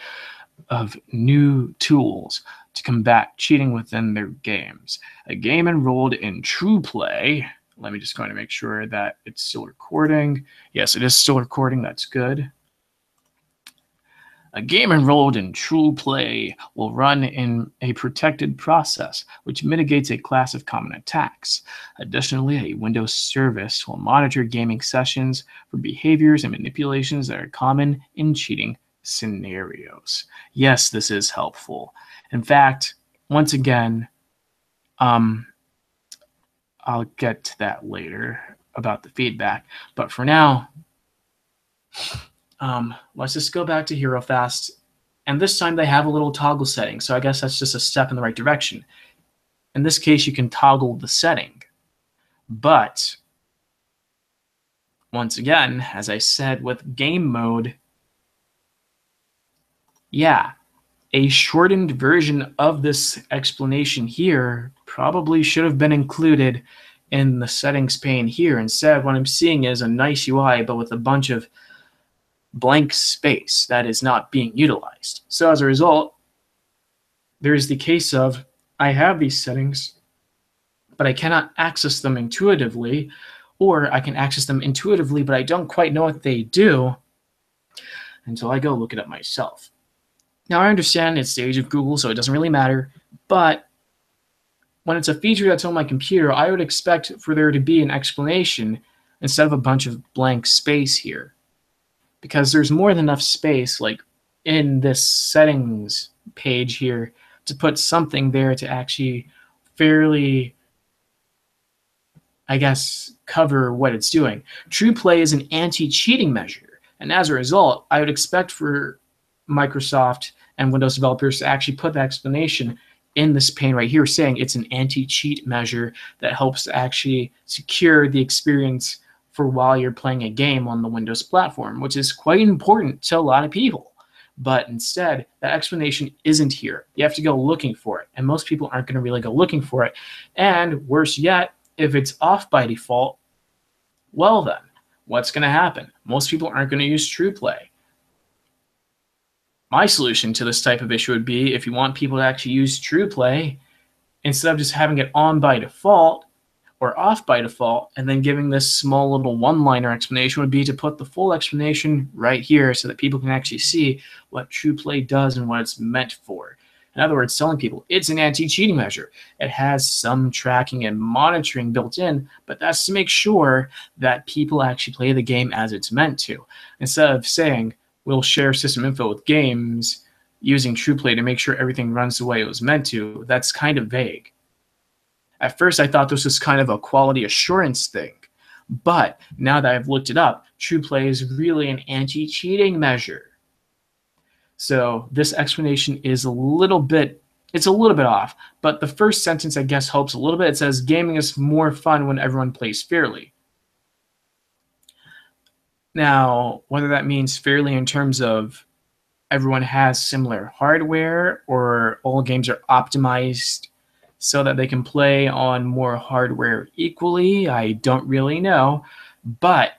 of new tools to combat cheating within their games. A game enrolled in True Play. Let me just go to make sure that it's still recording. Yes, it is still recording. That's good. A game enrolled in True Play will run in a protected process, which mitigates a class of common attacks. Additionally, a Windows service will monitor gaming sessions for behaviors and manipulations that are common in cheating scenarios. Yes, this is helpful. In fact, once again, I'll get to that later about the feedback. But for now, let's just go back to Hero Fast. And this time they have a little toggle setting. So I guess that's just a step in the right direction. In this case, you can toggle the setting. But once again, as I said with game mode, yeah, a shortened version of this explanation here probably should have been included in the settings pane here. Instead, what I'm seeing is a nice UI, but with a bunch of blank space that is not being utilized. So as a result, there's the case of I have these settings, but I cannot access them intuitively, or I can access them intuitively, but I don't quite know what they do until I go look it up myself. Now, I understand it's the age of Google, so it doesn't really matter, but when it's a feature that's on my computer, I would expect for there to be an explanation instead of a bunch of blank space here. Because there's more than enough space, like in this settings page here, to put something there to actually fairly, I guess, cover what it's doing. True Play is an anti-cheating measure, and as a result, I would expect for Microsoft and Windows developers to actually put the explanation in this pane right here saying it's an anti-cheat measure that helps to actually secure the experience for while you're playing a game on the Windows platform, which is quite important to a lot of people. But instead, that explanation isn't here. You have to go looking for it, and most people aren't going to really go looking for it. And worse yet, if it's off by default, well then, what's going to happen? Most people aren't going to use True Play. My solution to this type of issue would be, if you want people to actually use True Play, instead of just having it on by default or off by default and then giving this small little one-liner explanation, would be to put the full explanation right here so that people can actually see what True Play does and what it's meant for. In other words, telling people it's an anti-cheating measure. It has some tracking and monitoring built in, but that's to make sure that people actually play the game as it's meant to. Instead of saying, we'll share system info with games using True Play to make sure everything runs the way it was meant to, that's kind of vague. At first, I thought this was kind of a quality assurance thing, but now that I've looked it up, True Play is really an anti-cheating measure. So this explanation is a little bit off, but the first sentence, I guess, helps a little bit. It says, gaming is more fun when everyone plays fairly. Now, whether that means fairly in terms of everyone has similar hardware or all games are optimized so that they can play on more hardware equally, I don't really know, but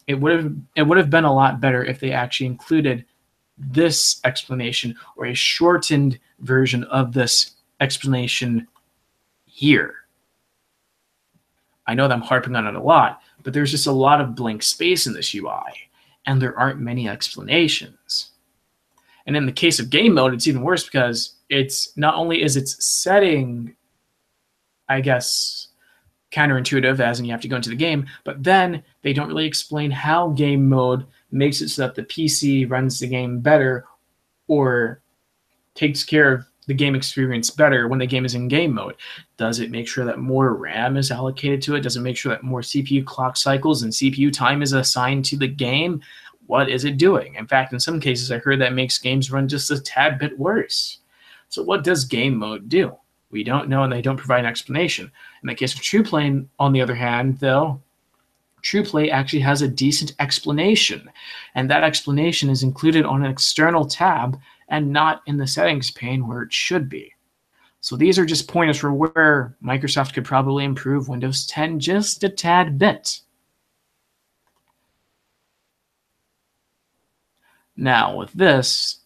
it would have been a lot better if they actually included this explanation or a shortened version of this explanation here. I know that I'm harping on it a lot, but there's just a lot of blank space in this UI, and there aren't many explanations. And in the case of game mode, it's even worse because it's not only is its setting, I guess, counterintuitive, as in you have to go into the game, but then they don't really explain how game mode makes it so that the PC runs the game better or takes care of the game experience better when the game is in game mode. Does it make sure that more RAM is allocated to it? Does it make sure that more CPU clock cycles and CPU time is assigned to the game? What is it doing? In fact, in some cases, I heard that makes games run just a tad bit worse. So what does game mode do? We don't know, and they don't provide an explanation. In the case of True Play, on the other hand, though, True Play actually has a decent explanation, and that explanation is included on an external tab and not in the settings pane where it should be. So these are just pointers for where Microsoft could probably improve Windows 10 just a tad bit. Now with this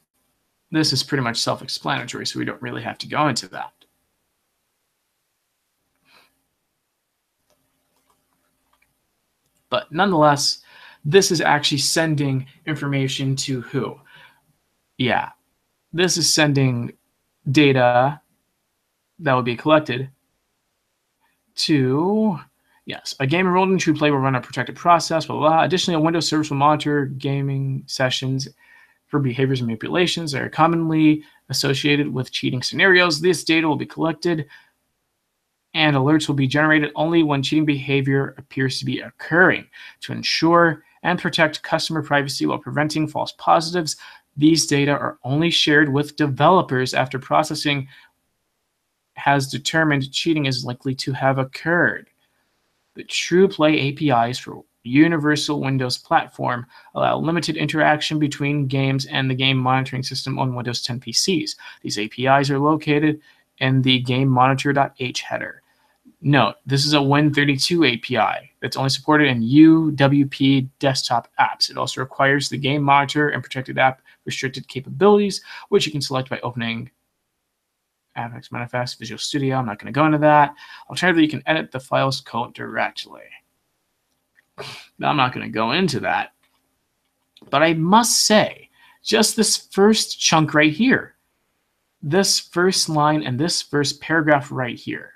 is pretty much self-explanatory, so we don't really have to go into that. But nonetheless, this is actually sending information to who? Yeah, this is sending data that will be collected to, yes, a game enrolled in True Play will run a protected process, blah, blah, blah. Additionally, a Windows service will monitor gaming sessions for behaviors and manipulations that are commonly associated with cheating scenarios. This data will be collected and alerts will be generated only when cheating behavior appears to be occurring. To ensure and protect customer privacy while preventing false positives, these data are only shared with developers after processing has determined cheating is likely to have occurred. The True Play APIs for Universal Windows Platform allow limited interaction between games and the game monitoring system on Windows 10 PCs. These APIs are located in the GameMonitor.h header. Note, this is a Win32 API that's only supported in UWP desktop apps. It also requires the game monitor and protected app restricted capabilities, which you can select by opening Apex Manifest, Visual Studio. I'm not going to go into that. Alternatively, you can edit the file's code directly. Now, I'm not going to go into that. But I must say, just this first chunk right here, this first line and this first paragraph right here,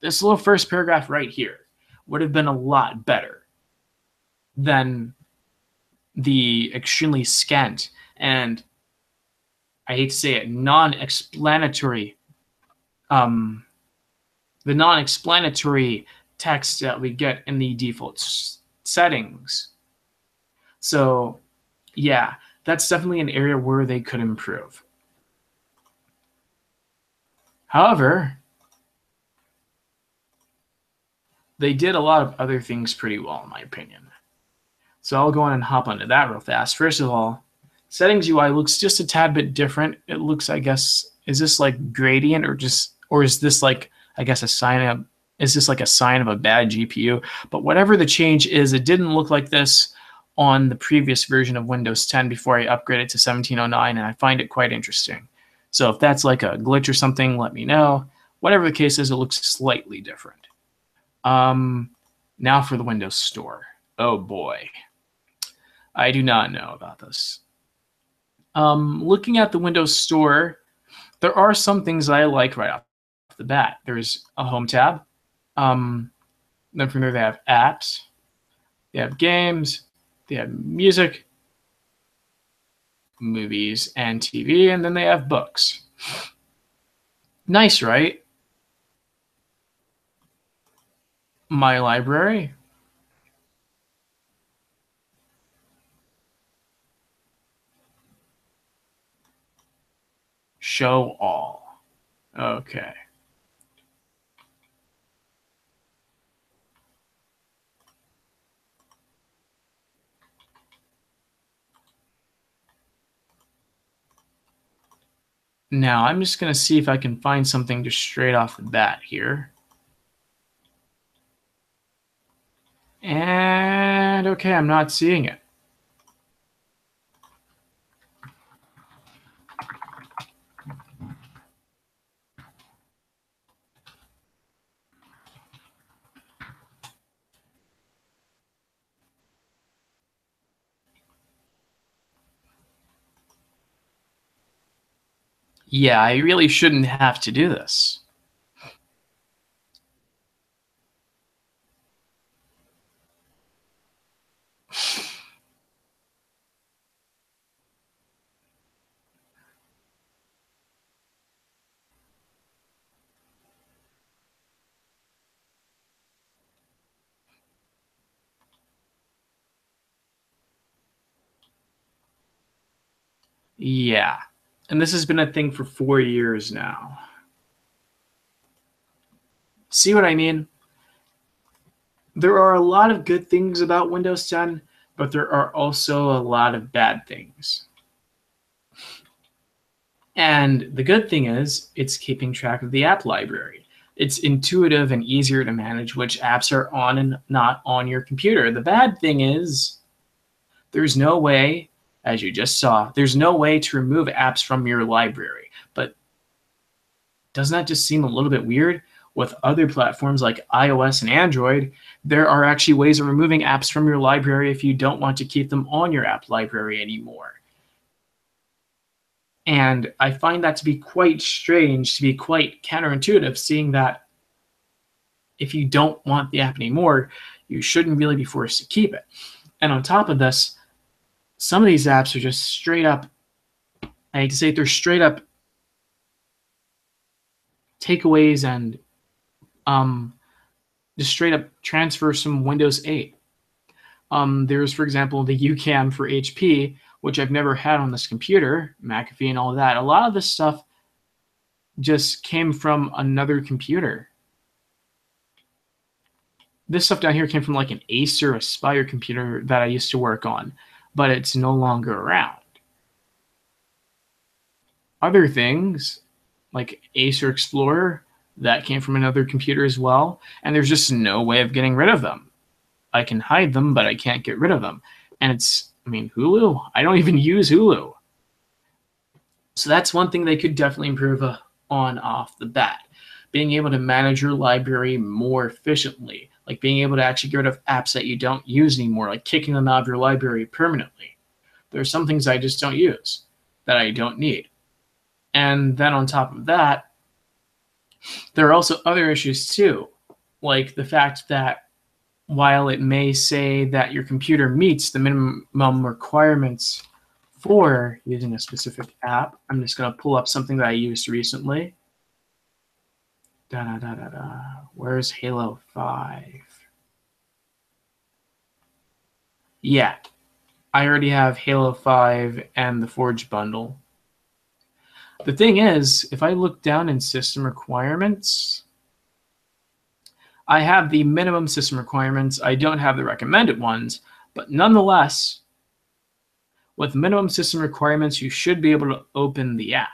this little first paragraph right here would have been a lot better than the extremely scant and, I hate to say it, non-explanatory the non-explanatory text that we get in the default settings. So yeah, that's definitely an area where they could improve. However, they did a lot of other things pretty well, in my opinion. So I'll go on and hop onto that real fast. First of all, settings UI looks just a tad bit different. It looks, I guess, is this like gradient or is this like, I guess, is this like a sign of a bad GPU? But whatever the change is, it didn't look like this on the previous version of Windows 10 before I upgraded to 1709, and I find it quite interesting. So if that's like a glitch or something, let me know. Whatever the case is, it looks slightly different. Now for the Windows Store. Oh boy. I do not know about this. Looking at the Windows Store, there are some things I like right off the bat. There's a home tab. Then from there they have apps, they have games, they have music, movies, and TV, and then they have books. Nice, right? My library. Show all. Okay. Now I'm just going to see if I can find something just straight off the bat here. And okay, I'm not seeing it. Yeah, I really shouldn't have to do this. Yeah, and this has been a thing for 4 years now. See what I mean? There are a lot of good things about Windows 10, but there are also a lot of bad things. And the good thing is it's keeping track of the app library. It's intuitive and easier to manage which apps are on and not on your computer. The bad thing is there's no way, as you just saw, there's no way to remove apps from your library. But doesn't that just seem a little bit weird? With other platforms like iOS and Android, there are actually ways of removing apps from your library if you don't want to keep them on your app library anymore. And I find that to be quite strange, to be quite counterintuitive, seeing that if you don't want the app anymore, you shouldn't really be forced to keep it. And on top of this, some of these apps are just straight up, I hate to say it, they're straight up takeaways and just straight up transfers from Windows 8. There's, for example, the UCAM for HP, which I've never had on this computer, McAfee and all of that. A lot of this stuff just came from another computer. This stuff down here came from like an Acer Aspire computer that I used to work on, but it's no longer around. Other things, like Acer Explorer, that came from another computer as well, and there's just no way of getting rid of them. I can hide them, but I can't get rid of them. And it's, I mean, Hulu, I don't even use Hulu. So that's one thing they could definitely improve on off the bat. Being able to manage your library more efficiently, like being able to actually get rid of apps that you don't use anymore, like kicking them out of your library permanently. There are some things I just don't use that I don't need. And then on top of that, there are also other issues too, like the fact that while it may say that your computer meets the minimum requirements for using a specific app, I'm just going to pull up something that I used recently. Where's Halo 5? Yeah, I already have Halo 5 and the Forge bundle. The thing is, if I look down in system requirements, I have the minimum system requirements. I don't have the recommended ones, but nonetheless, with minimum system requirements, you should be able to open the app.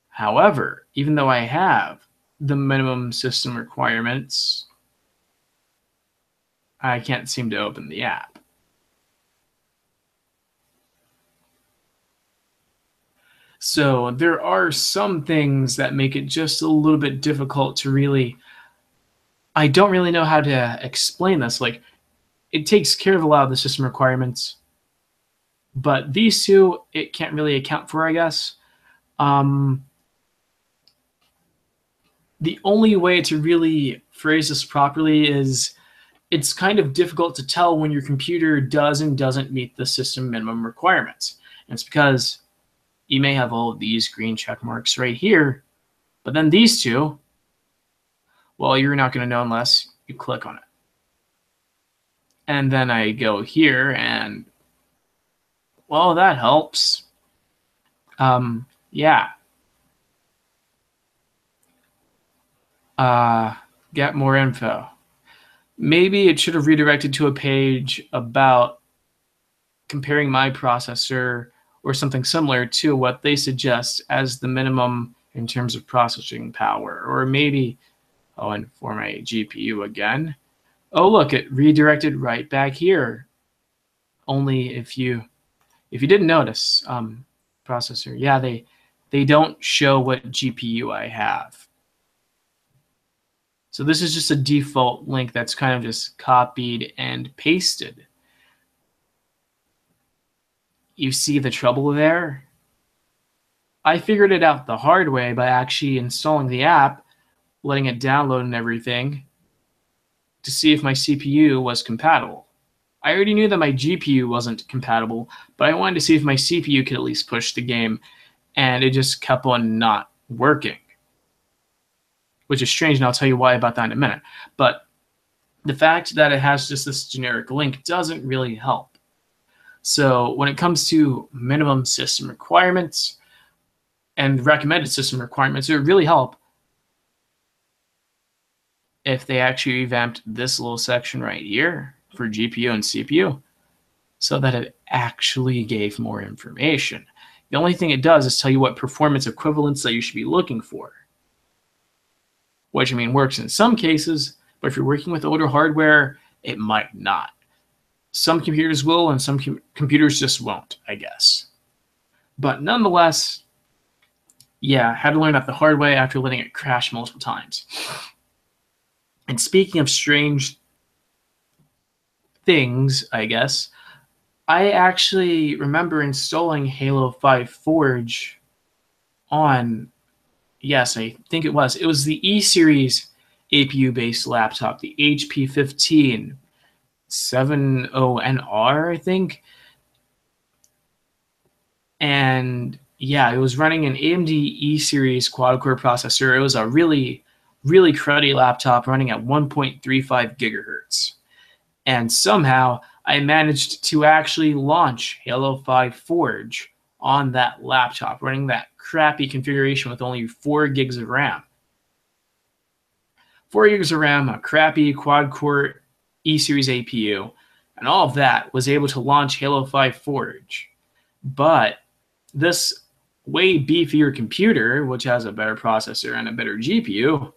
However, even though I have the minimum system requirements, I can't seem to open the app. So there are some things that make it just a little bit difficult to really, I don't really know how to explain this. Like, it takes care of a lot of the system requirements, but these two, it can't really account for, I guess. The only way to really phrase this properly is it's kind of difficult to tell when your computer does and doesn't meet the system minimum requirements. And it's because you may have all of these green check marks right here, but then these two, well, you're not going to know unless you click on it. And then I go here and, well, that helps. Yeah. Get more info. Maybe it should have redirected to a page about comparing my processor or something similar to what they suggest as the minimum in terms of processing power. Or maybe, oh, and for my GPU again. Oh, look, it redirected right back here. Only if you didn't notice, processor, yeah, they don't show what GPU I have. So this is just a default link that's kind of just copied and pasted. You see the trouble there? I figured it out the hard way by actually installing the app, letting it download and everything to see if my CPU was compatible. I already knew that my GPU wasn't compatible, but I wanted to see if my CPU could at least push the game, and it just kept on not working. Which is strange, and I'll tell you why about that in a minute. But the fact that it has just this generic link doesn't really help. So when it comes to minimum system requirements and recommended system requirements, it would really help if they actually revamped this little section right here for GPU and CPU so that it actually gave more information. The only thing it does is tell you what performance equivalents that you should be looking for. Which, I mean, works in some cases, but if you're working with older hardware, it might not. Some computers will, and some computers just won't, I guess. But nonetheless, yeah, I had to learn that the hard way after letting it crash multiple times. And speaking of strange things, I guess, I actually remember installing Halo 5 Forge on, yes, I think it was the E-Series APU-based laptop, the HP 1570NR, I think. And yeah, it was running an AMD E-Series quad-core processor. It was a really, really cruddy laptop running at 1.35 gigahertz. And somehow I managed to actually launch Halo 5 Forge on that laptop, running that crappy configuration with only 4 gigs of RAM. 4 gigs of RAM, a crappy quad-core E-Series APU, and all of that was able to launch Halo 5 Forge. But this way beefier computer, which has a better processor and a better GPU,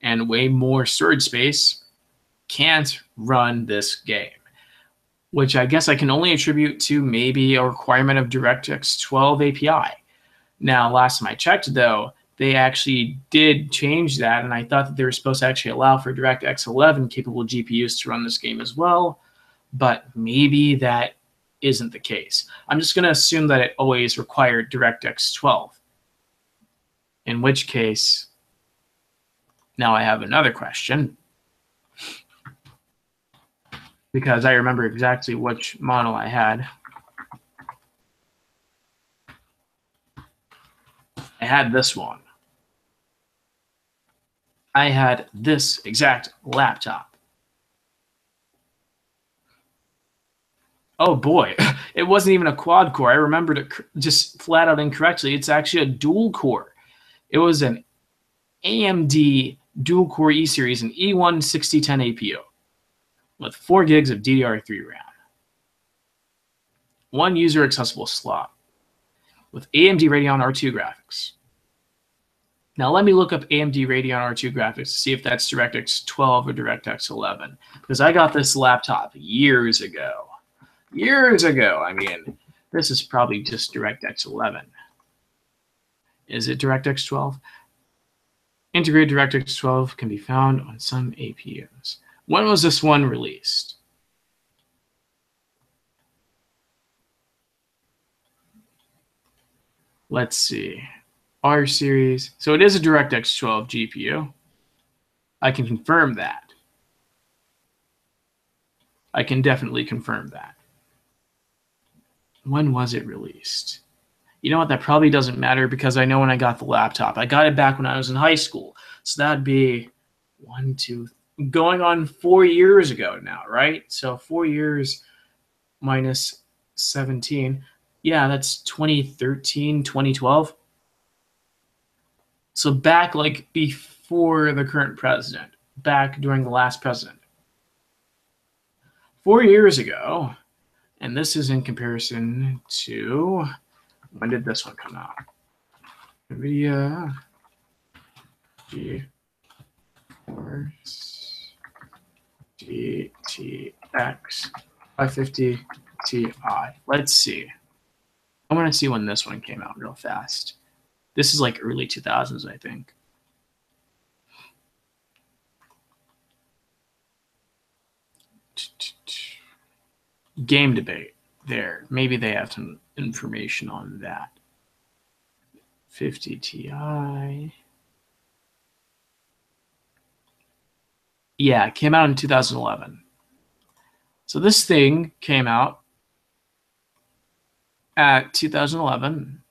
and way more storage space, can't run this game, which I guess I can only attribute to maybe a requirement of DirectX 12 API. Now, last time I checked, though, they actually did change that, and I thought that they were supposed to actually allow for DirectX 11 capable GPUs to run this game as well, but maybe that isn't the case. I'm just going to assume that it always required DirectX 12, in which case, now I have another question, because I remember exactly which model I had. I had this one. I had this exact laptop. Oh boy, it wasn't even a quad core. I remembered it just flat out incorrectly. It's actually a dual core. It was an AMD dual core E-series, an E1 6010 APU with 4 gigs of DDR3 RAM. 1 user accessible slot with AMD Radeon R2 graphics. Now let me look up AMD Radeon R2 graphics to see if that's DirectX 12 or DirectX 11, because I got this laptop years ago. Years ago. I mean, this is probably just DirectX 11. Is it DirectX 12? Integrated DirectX 12 can be found on some APUs. When was this one released? Let's see. R series. So it is a DirectX 12 GPU. I can confirm that. I can definitely confirm that. When was it released? You know what? That probably doesn't matter because I know when I got the laptop. I got it back when I was in high school. So that'd be 1, 2, going on 4 years ago now, right? So 4 years minus 17. Yeah, that's 2013, 2012. So back like before the current president, back during the last president. 4 years ago, and this is in comparison to, when did this one come out? NVIDIA GeForce GTX 550 Ti. Let's see. I want to see when this one came out real fast. This is like early 2000s, I think. Game debate there. Maybe they have some information on that. 50 Ti. Yeah, it came out in 2011. So this thing came out at 2011.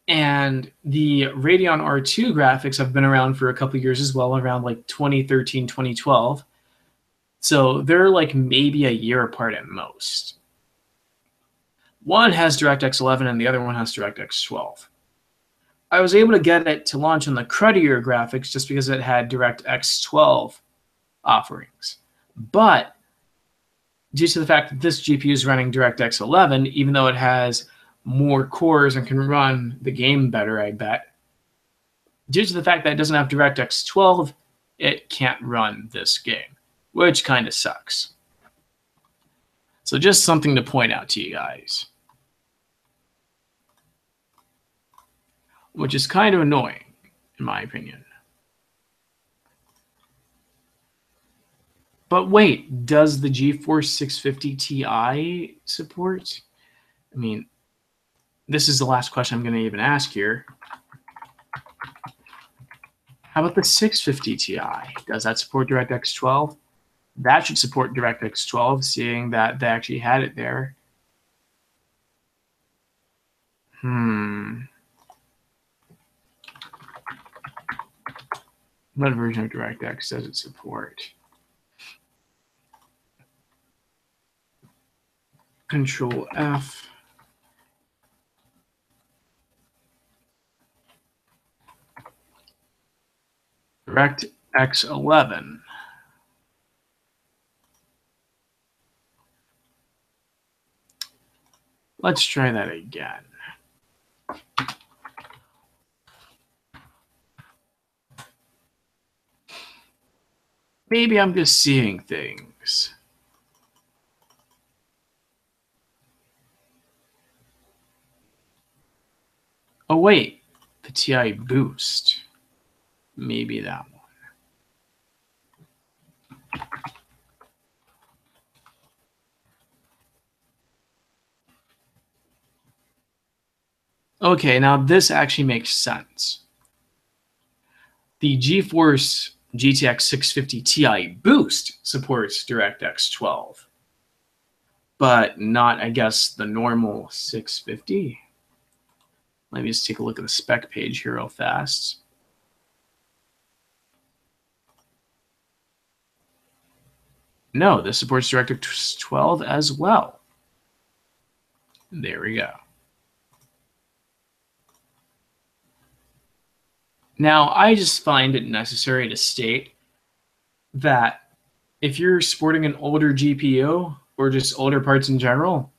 And the Radeon R2 graphics have been around for a couple years as well, around like 2013, 2012. So they're like maybe a year apart at most. One has DirectX 11 and the other one has DirectX 12. I was able to get it to launch on the cruddier graphics just because it had DirectX 12 offerings. But due to the fact that this GPU is running DirectX 11, even though it has more cores and can run the game better, I bet, due to the fact that it doesn't have DirectX 12, it can't run this game, which kind of sucks. So just something to point out to you guys, which is kind of annoying, in my opinion. But wait, does the GeForce 650 Ti support? I mean, this is the last question I'm going to even ask here. How about the 650 Ti? Does that support DirectX 12? That should support DirectX 12, seeing that they actually had it there. What version of DirectX does it support? Control F. DirectX 11. Let's try that again. Maybe I'm just seeing things. Oh, wait. The TI boost. Maybe that one. Okay, now this actually makes sense. The GeForce GTX 650 Ti Boost supports DirectX 12, but not, I guess, the normal 650. Let me just take a look at the spec page here real fast. No, this supports DirectX 12 as well. There we go. Now, I just find it necessary to state that if you're sporting an older GPU or just older parts in general,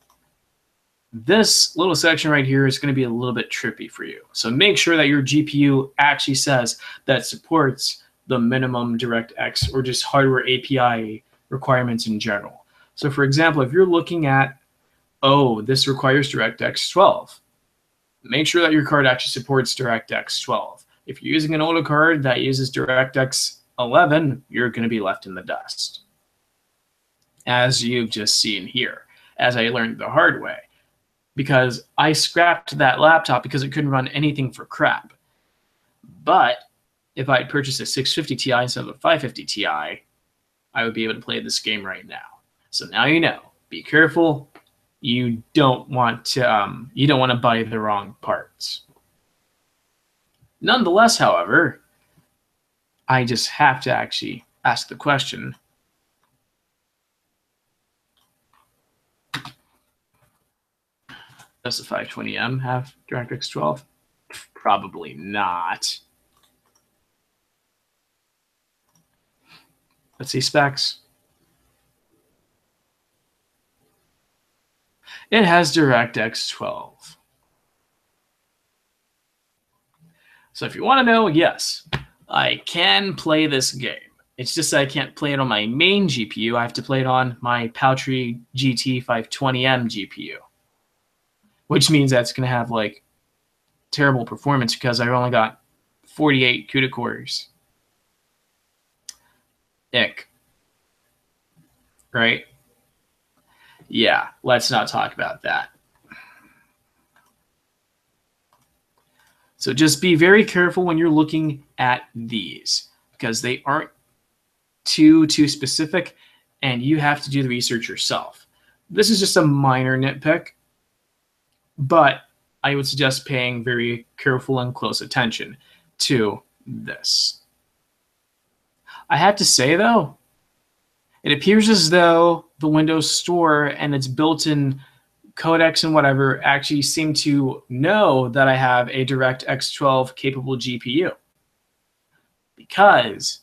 this little section right here is going to be a little bit trippy for you. So make sure that your GPU actually says that it supports the minimum DirectX or just hardware API requirements in general. So for example, if you're looking at, oh, this requires DirectX 12, make sure that your card actually supports DirectX 12. If you're using an older card that uses DirectX 11, you're going to be left in the dust, as you've just seen here, as I learned the hard way. Because I scrapped that laptop because it couldn't run anything for crap. But if I had purchased a 650 Ti instead of a 550 Ti, I would be able to play this game right now. So now you know. Be careful. You don't want to buy the wrong parts. Nonetheless, however, I just have to actually ask the question. Does the 520M have DirectX 12? Probably not. Let's see specs. It has DirectX 12. So if you want to know, yes, I can play this game. It's just that I can't play it on my main GPU. I have to play it on my paltry GT 520M GPU, which means that's going to have like terrible performance because I've only got 48 CUDA cores. Ick. Right? Yeah, let's not talk about that. So just be very careful when you're looking at these because they aren't too specific and you have to do the research yourself. This is just a minor nitpick, but I would suggest paying very careful and close attention to this. I have to say, though, it appears as though the Windows Store and its built-in codecs and whatever actually seem to know that I have a DirectX 12 capable GPU because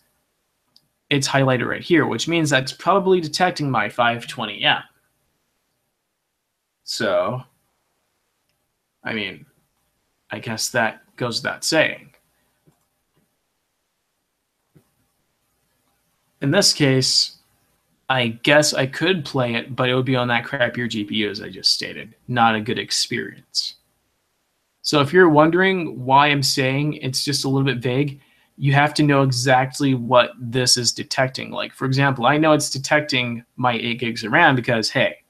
it's highlighted right here, which means that's probably detecting my 520M. So, I mean, I guess that goes without saying. In this case, I guess I could play it, but it would be on that crappier GPU, as I just stated. Not a good experience. So if you're wondering why I'm saying it's just a little bit vague, you have to know exactly what this is detecting. Like, for example, I know it's detecting my 8 gigs of RAM because, hey,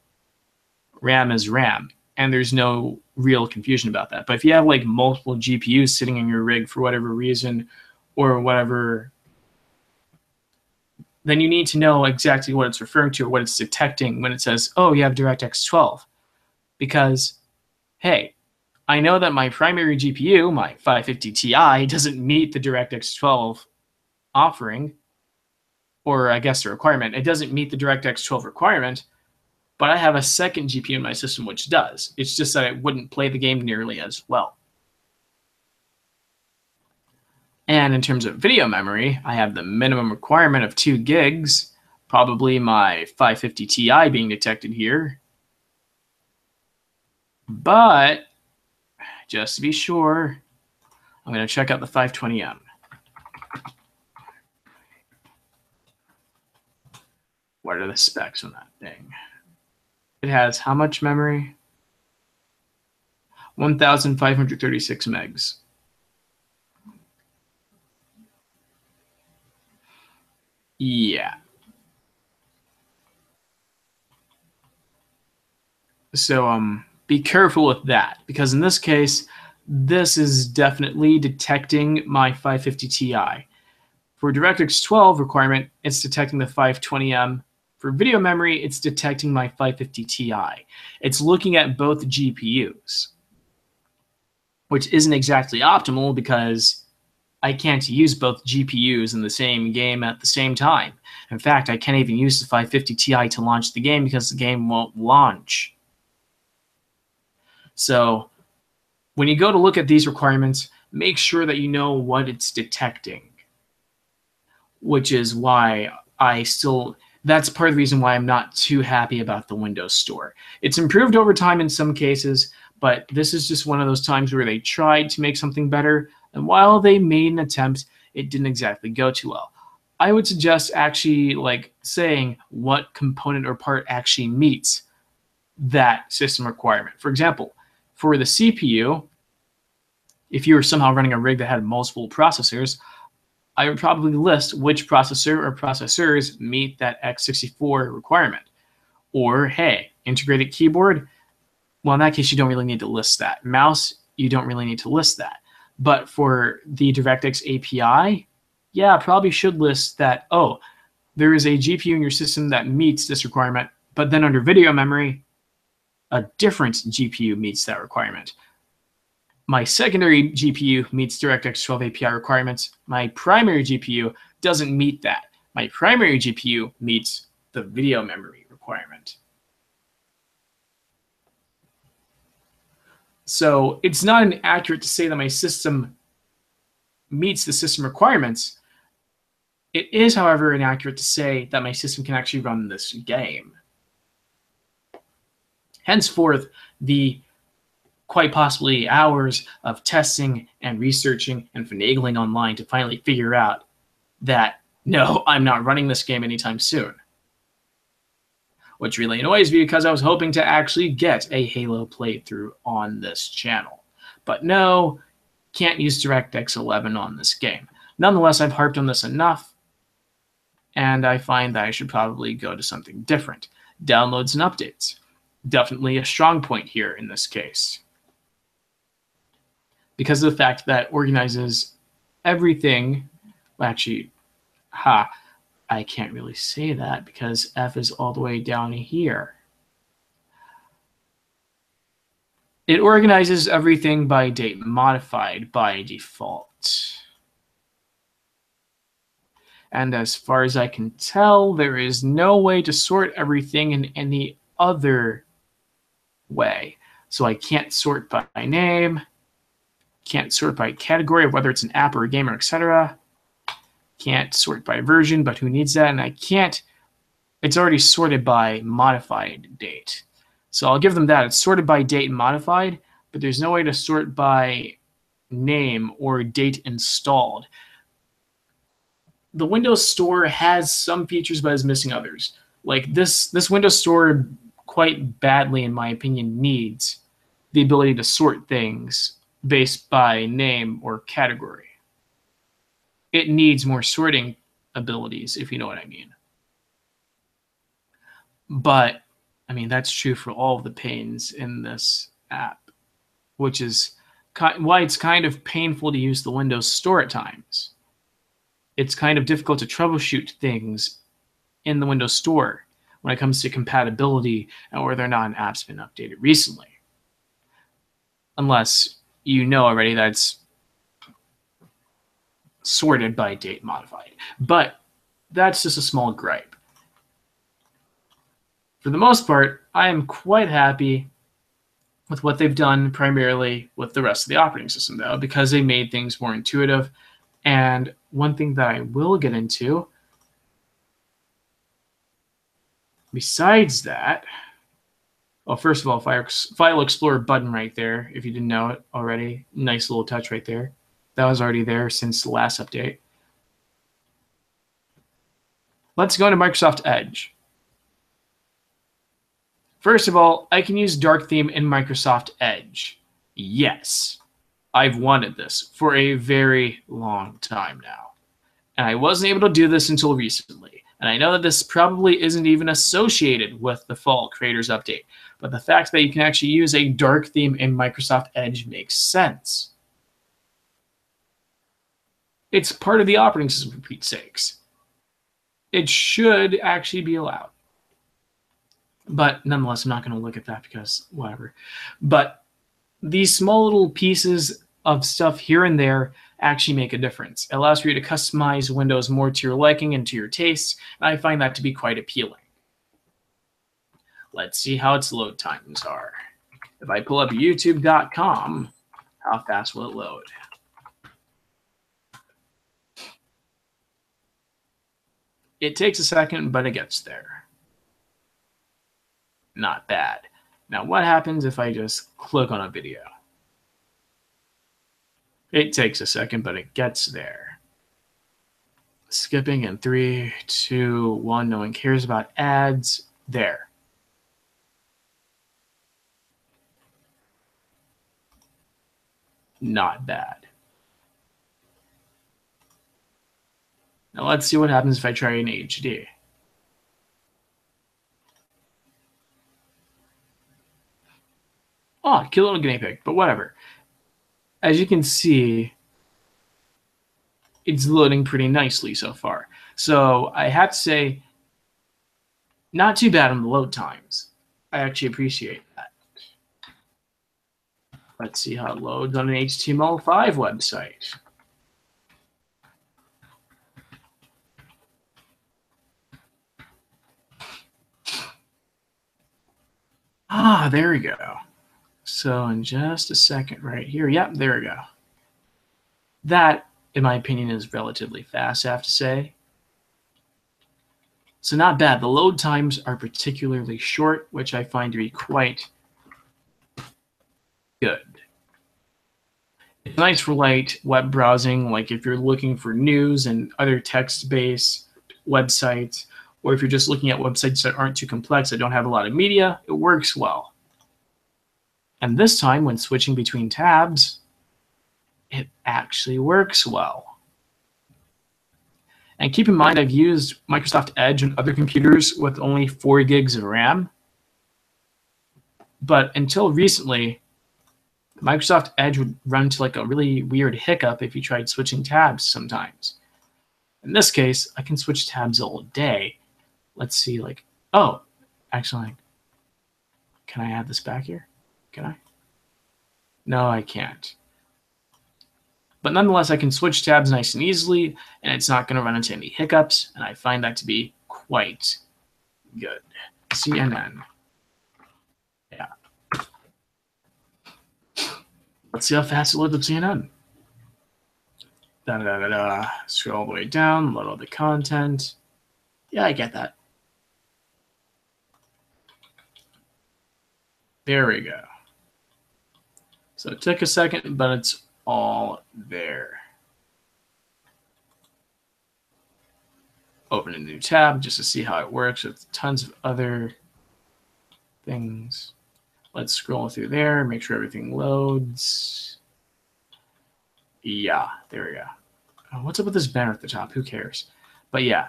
RAM is RAM, and there's no real confusion about that. But if you have like multiple GPUs sitting in your rig for whatever reason or whatever, then you need to know exactly what it's referring to or what it's detecting when it says, oh, you have DirectX 12. Because, hey, I know that my primary GPU, my 550 Ti, doesn't meet the DirectX 12 offering, or I guess the requirement. It doesn't meet the DirectX 12 requirement, but I have a second GPU in my system which does. It's just that it wouldn't play the game nearly as well. And in terms of video memory, I have the minimum requirement of 2 gigs, probably my 550 Ti being detected here. But just to be sure, I'm going to check out the 520M. What are the specs on that thing? It has how much memory? 1,536 megs. Yeah. So be careful with that, because in this case, this is definitely detecting my 550 Ti. For DirectX 12 requirement, it's detecting the 520M. For video memory, it's detecting my 550 Ti. It's looking at both GPUs, which isn't exactly optimal because I can't use both GPUs in the same game at the same time. In fact, I can't even use the 550 Ti to launch the game because the game won't launch. So when you go to look at these requirements, make sure that you know what it's detecting, which is why that's part of the reason why I'm not too happy about the Windows Store. It's improved over time in some cases, but this is just one of those times where they tried to make something better, and while they made an attempt, it didn't exactly go too well. I would suggest actually saying what component or part actually meets that system requirement. For example, for the CPU, if you were somehow running a rig that had multiple processors, I would probably list which processor or processors meet that x64 requirement. Or, hey, integrated keyboard, well, in that case, you don't really need to list that. Mouse, you don't really need to list that. But for the DirectX API, yeah, probably should list that, oh, there is a GPU in your system that meets this requirement, but then under video memory, a different GPU meets that requirement. My secondary GPU meets DirectX 12 API requirements. My primary GPU doesn't meet that. My primary GPU meets the video memory requirement. So it's not inaccurate to say that my system meets the system requirements. It is, however, inaccurate to say that my system can actually run this game. Henceforth, the quite possibly hours of testing and researching and finagling online to finally figure out that, no, I'm not running this game anytime soon. Which really annoys me because I was hoping to actually get a Halo playthrough on this channel. But no, can't use DirectX 11 on this game. Nonetheless, I've harped on this enough, and I find that I should probably go to something different. Downloads and updates. Definitely a strong point here in this case, because of the fact that it organizes everything. Well, actually, I can't really say that because F is all the way down here. It organizes everything by date modified by default. And as far as I can tell, there is no way to sort everything in any other way. So I can't sort by name, can't sort by category of whether it's an app or a game or etc. Can't sort by version, but who needs that? And I can't, it's already sorted by modified date. So I'll give them that. It's sorted by date and modified, but there's no way to sort by name or date installed. The Windows Store has some features, but is missing others. Like this Windows Store quite badly, in my opinion, needs the ability to sort things based by name or category. It needs more sorting abilities, if you know what I mean. But, I mean, that's true for all of the panes in this app, which is why it's kind of painful to use the Windows Store at times. It's kind of difficult to troubleshoot things in the Windows Store when it comes to compatibility and whether or not an app's been updated recently. Unless you know already that it's sorted by date modified. But that's just a small gripe. For the most part, I am quite happy with what they've done, primarily with the rest of the operating system, though, because they made things more intuitive. And one thing that I will get into, besides that, Well, first of all, File Explorer button right there, if you didn't know it already. Nice little touch right there. That was already there since the last update. Let's go to Microsoft Edge. First of all, I can use dark theme in Microsoft Edge. Yes, I've wanted this for a very long time now. And I wasn't able to do this until recently. And I know that this probably isn't even associated with the Fall Creators Update, but the fact that you can actually use a dark theme in Microsoft Edge makes sense. It's part of the operating system, for Pete's sakes. It should actually be allowed. But nonetheless, I'm not going to look at that because whatever. But these small little pieces of stuff here and there actually make a difference. It allows for you to customize Windows more to your liking and to your tastes, and I find that to be quite appealing. Let's see how its load times are. If I pull up youtube.com, how fast will it load? It takes a second, but it gets there. Not bad. Now, what happens if I just click on a video? It takes a second, but it gets there. Skipping in 3, 2, 1. No one cares about ads. There. Not bad. Now let's see what happens if I try in HD. Oh, cute little guinea pig, but whatever. As you can see, it's loading pretty nicely so far. So I have to say, not too bad on the load times. I actually appreciate that. Let's see how it loads on an HTML5 website. Ah, there we go. So in just a second right here, yep, there we go. That, in my opinion, is relatively fast, I have to say. So not bad. The load times are particularly short, which I find to be quite good. It's nice for light web browsing, like if you're looking for news and other text-based websites, or if you're just looking at websites that aren't too complex, that don't have a lot of media, it works well. And this time, when switching between tabs, it actually works well. And keep in mind, I've used Microsoft Edge on other computers with only 4 gigs of RAM. But until recently, Microsoft Edge would run into like a really weird hiccup if you tried switching tabs sometimes. In this case, I can switch tabs all day. Let's see, like, oh, actually, can I add this back here? Can I? No, I can't. But nonetheless, I can switch tabs nice and easily, and it's not going to run into any hiccups, and I find that to be quite good. CNN. Yeah. Let's see how fast it loads up CNN. Da-da-da-da-da. Scroll all the way down, load all the content. Yeah, I get that. There we go. So it took a second, but it's all there. Open a new tab just to see how it works with tons of other things. Let's scroll through there, make sure everything loads. Yeah, there we go. Oh, what's up with this banner at the top? Who cares? But yeah.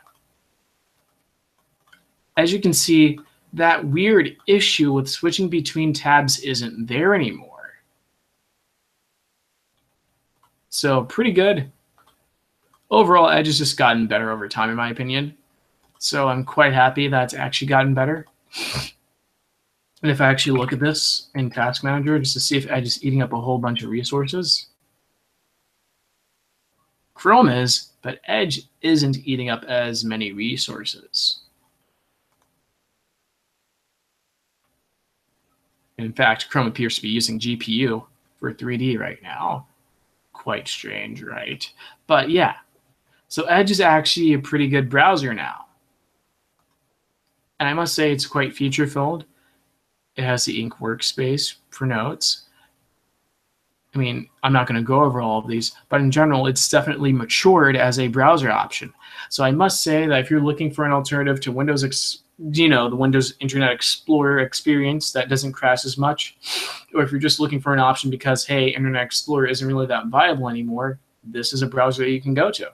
As you can see, that weird issue with switching between tabs isn't there anymore. So pretty good. Overall, Edge has just gotten better over time, in my opinion. So I'm quite happy that it's actually gotten better. And if I actually look at this in Task Manager, just to see if Edge is eating up a whole bunch of resources, Chrome is, but Edge isn't eating up as many resources. In fact, Chrome appears to be using GPU for 3D right now. Quite strange, right? But yeah, so Edge is actually a pretty good browser now. And I must say it's quite feature-filled. It has the ink workspace for notes. I mean, I'm not going to go over all of these, but in general, it's definitely matured as a browser option. So I must say that if you're looking for an alternative to Windows, the Windows Internet Explorer experience that doesn't crash as much, or if you're just looking for an option because, hey, Internet Explorer isn't really that viable anymore, this is a browser that you can go to.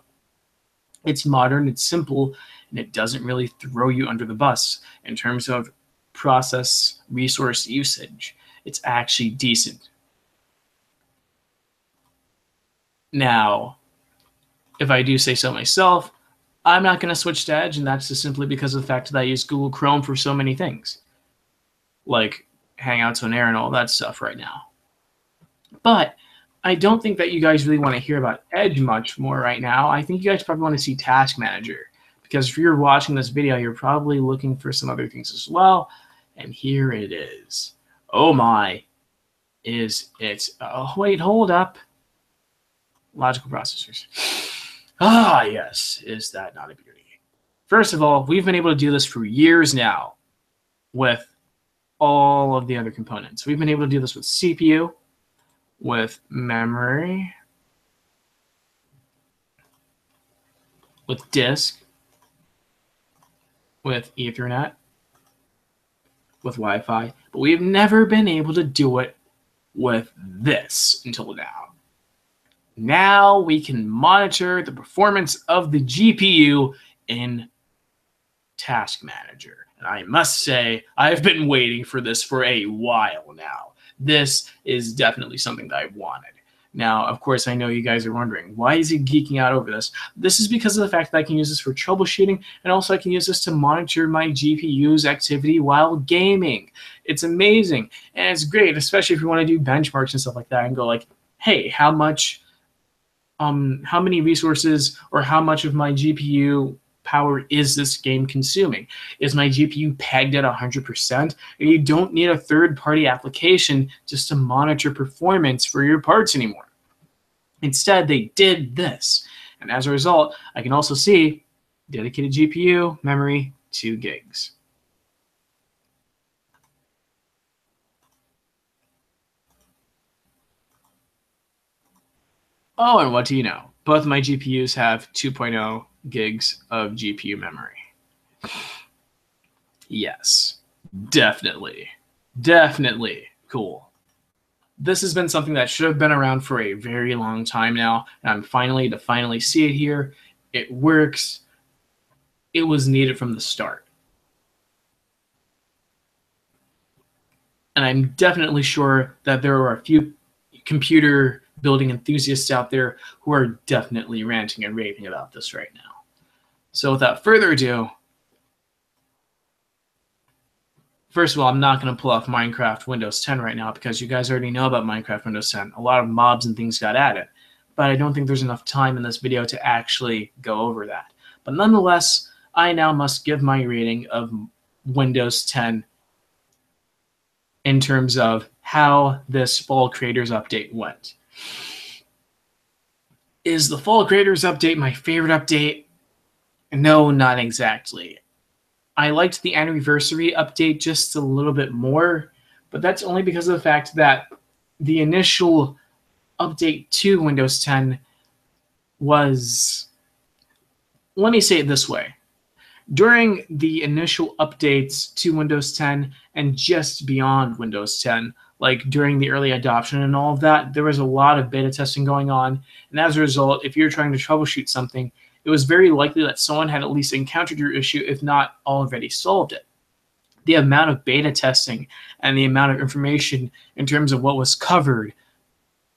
It's modern, it's simple, and it doesn't really throw you under the bus in terms of process resource usage. It's actually decent. Now, if I do say so myself, I'm not going to switch to Edge, and that's just simply because of the fact that I use Google Chrome for so many things, like Hangouts on Air and all that stuff right now. But I don't think that you guys really want to hear about Edge much more right now. I think you guys probably want to see Task Manager, because if you're watching this video, you're probably looking for some other things as well. And here it is. Oh my, is it? Oh, wait, hold up. Logical processors. Ah, yes. Is that not a beauty? First of all, we've been able to do this for years now with all of the other components. We've been able to do this with CPU, with memory, with disk, with Ethernet, with Wi-Fi, but we've never been able to do it with this until now. Now we can monitor the performance of the GPU in Task Manager. And I must say, I've been waiting for this for a while now. This is definitely something that I wanted. Now, of course, I know you guys are wondering, why is he geeking out over this? This is because of the fact that I can use this for troubleshooting, and also I can use this to monitor my GPU's activity while gaming. It's amazing, and it's great, especially if you want to do benchmarks and stuff like that, and go like, hey, how many resources or how much of my GPU power is this game consuming? Is my GPU pegged at 100%? And you don't need a third-party application just to monitor performance for your parts anymore. Instead, they did this. And as a result, I can also see dedicated GPU, memory, 2 gigs. Oh, and what do you know? Both of my GPUs have 2.0 gigs of GPU memory. Yes, definitely cool. This has been something that should have been around for a very long time now, and I'm finally see it here. It works. It was needed from the start. And I'm definitely sure that there are a few computer building enthusiasts out there who are definitely ranting and raving about this right now. So without further ado, first of all, I'm not going to pull off Minecraft Windows 10 right now because you guys already know about Minecraft Windows 10. A lot of mobs and things got added, but I don't think there's enough time in this video to actually go over that. But nonetheless, I now must give my rating of Windows 10 in terms of how this Fall Creators Update went. Is the Fall Creators Update my favorite update? No, not exactly. I liked the Anniversary Update just a little bit more, but that's only because of the fact that the initial update to Windows 10 was, let me say it this way. During the initial updates to Windows 10 and just beyond Windows 10, like during the early adoption and all of that, there was a lot of beta testing going on. And as a result, if you're trying to troubleshoot something, it was very likely that someone had at least encountered your issue, if not already solved it. The amount of beta testing and the amount of information in terms of what was covered,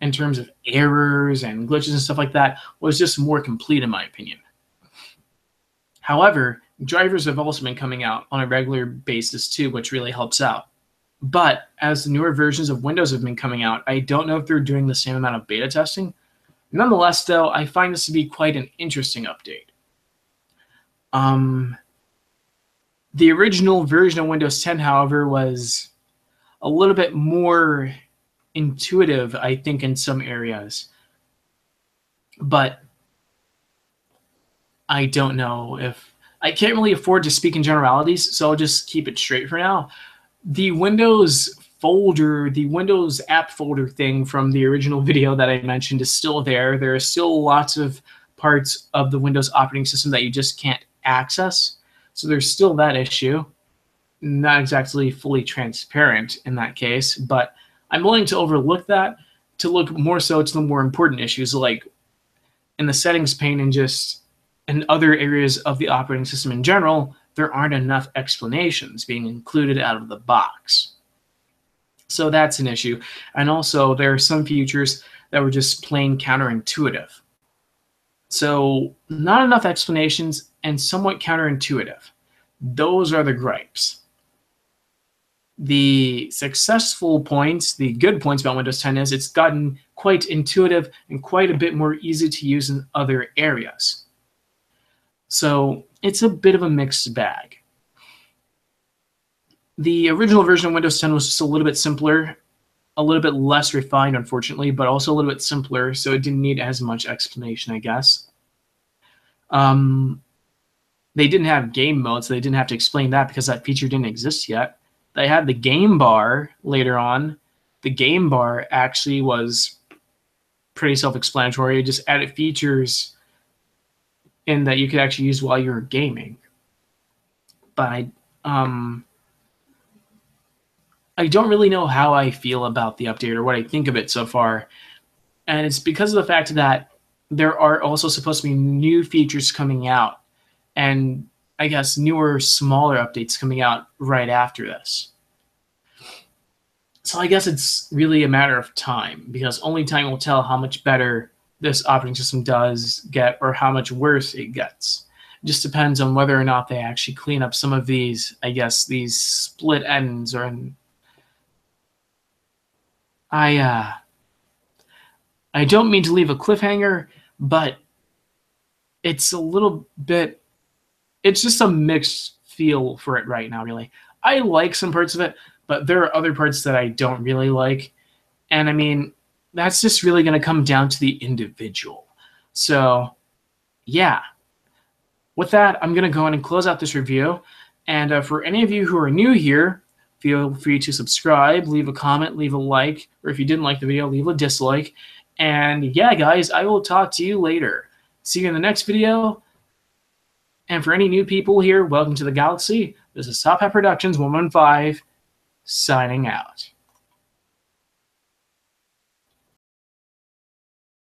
in terms of errors and glitches and stuff like that, was just more complete in my opinion. However, drivers have also been coming out on a regular basis too, which really helps out. But as the newer versions of Windows have been coming out, I don't know if they're doing the same amount of beta testing. Nonetheless, though, I find this to be quite an interesting update. The original version of Windows 10, however, was a little bit more intuitive, I think, in some areas. But I don't know if... I can't really afford to speak in generalities, so I'll just keep it straight for now. The Windows folder, the Windows app folder thing from the original video that I mentioned is still there. There are still lots of parts of the Windows operating system that you just can't access. So there's still that issue. Not exactly fully transparent in that case, but I'm willing to overlook that to look more so to the more important issues, like in the settings pane and just in other areas of the operating system in general, there aren't enough explanations being included out of the box. So that's an issue. And also, there are some features that were just plain counterintuitive. So, not enough explanations and somewhat counterintuitive. Those are the gripes. The successful points, the good points about Windows 10 is it's gotten quite intuitive and quite a bit more easy to use in other areas. So it's a bit of a mixed bag. The original version of Windows 10 was just a little bit simpler, a little bit less refined, unfortunately, but also a little bit simpler, so it didn't need as much explanation, I guess. They didn't have game mode, so they didn't have to explain that because that feature didn't exist yet. They had the game bar later on. The game bar actually was pretty self-explanatory. It just added features in that you could actually use while you were gaming. But I don't really know how I feel about the update or what I think of it so far. And it's because of the fact that there are also supposed to be new features coming out, and I guess newer, smaller updates coming out right after this. So I guess it's really a matter of time, because only time will tell how much better this operating system does get or how much worse it gets. It just depends on whether or not they actually clean up some of these, I guess, these split ends. Or I don't mean to leave a cliffhanger, but it's a little bit, it's just a mixed feel for it right now, really. I like some parts of it, but there are other parts that I don't really like. And I mean, that's just really going to come down to the individual. So, yeah. With that, I'm going to go ahead and close out this review. And for any of you who are new here, feel free to subscribe, leave a comment, leave a like, or if you didn't like the video, leave a dislike. And yeah, guys, I will talk to you later. See you in the next video. And for any new people here, welcome to the galaxy. This is Top Hat Productions 115 signing out.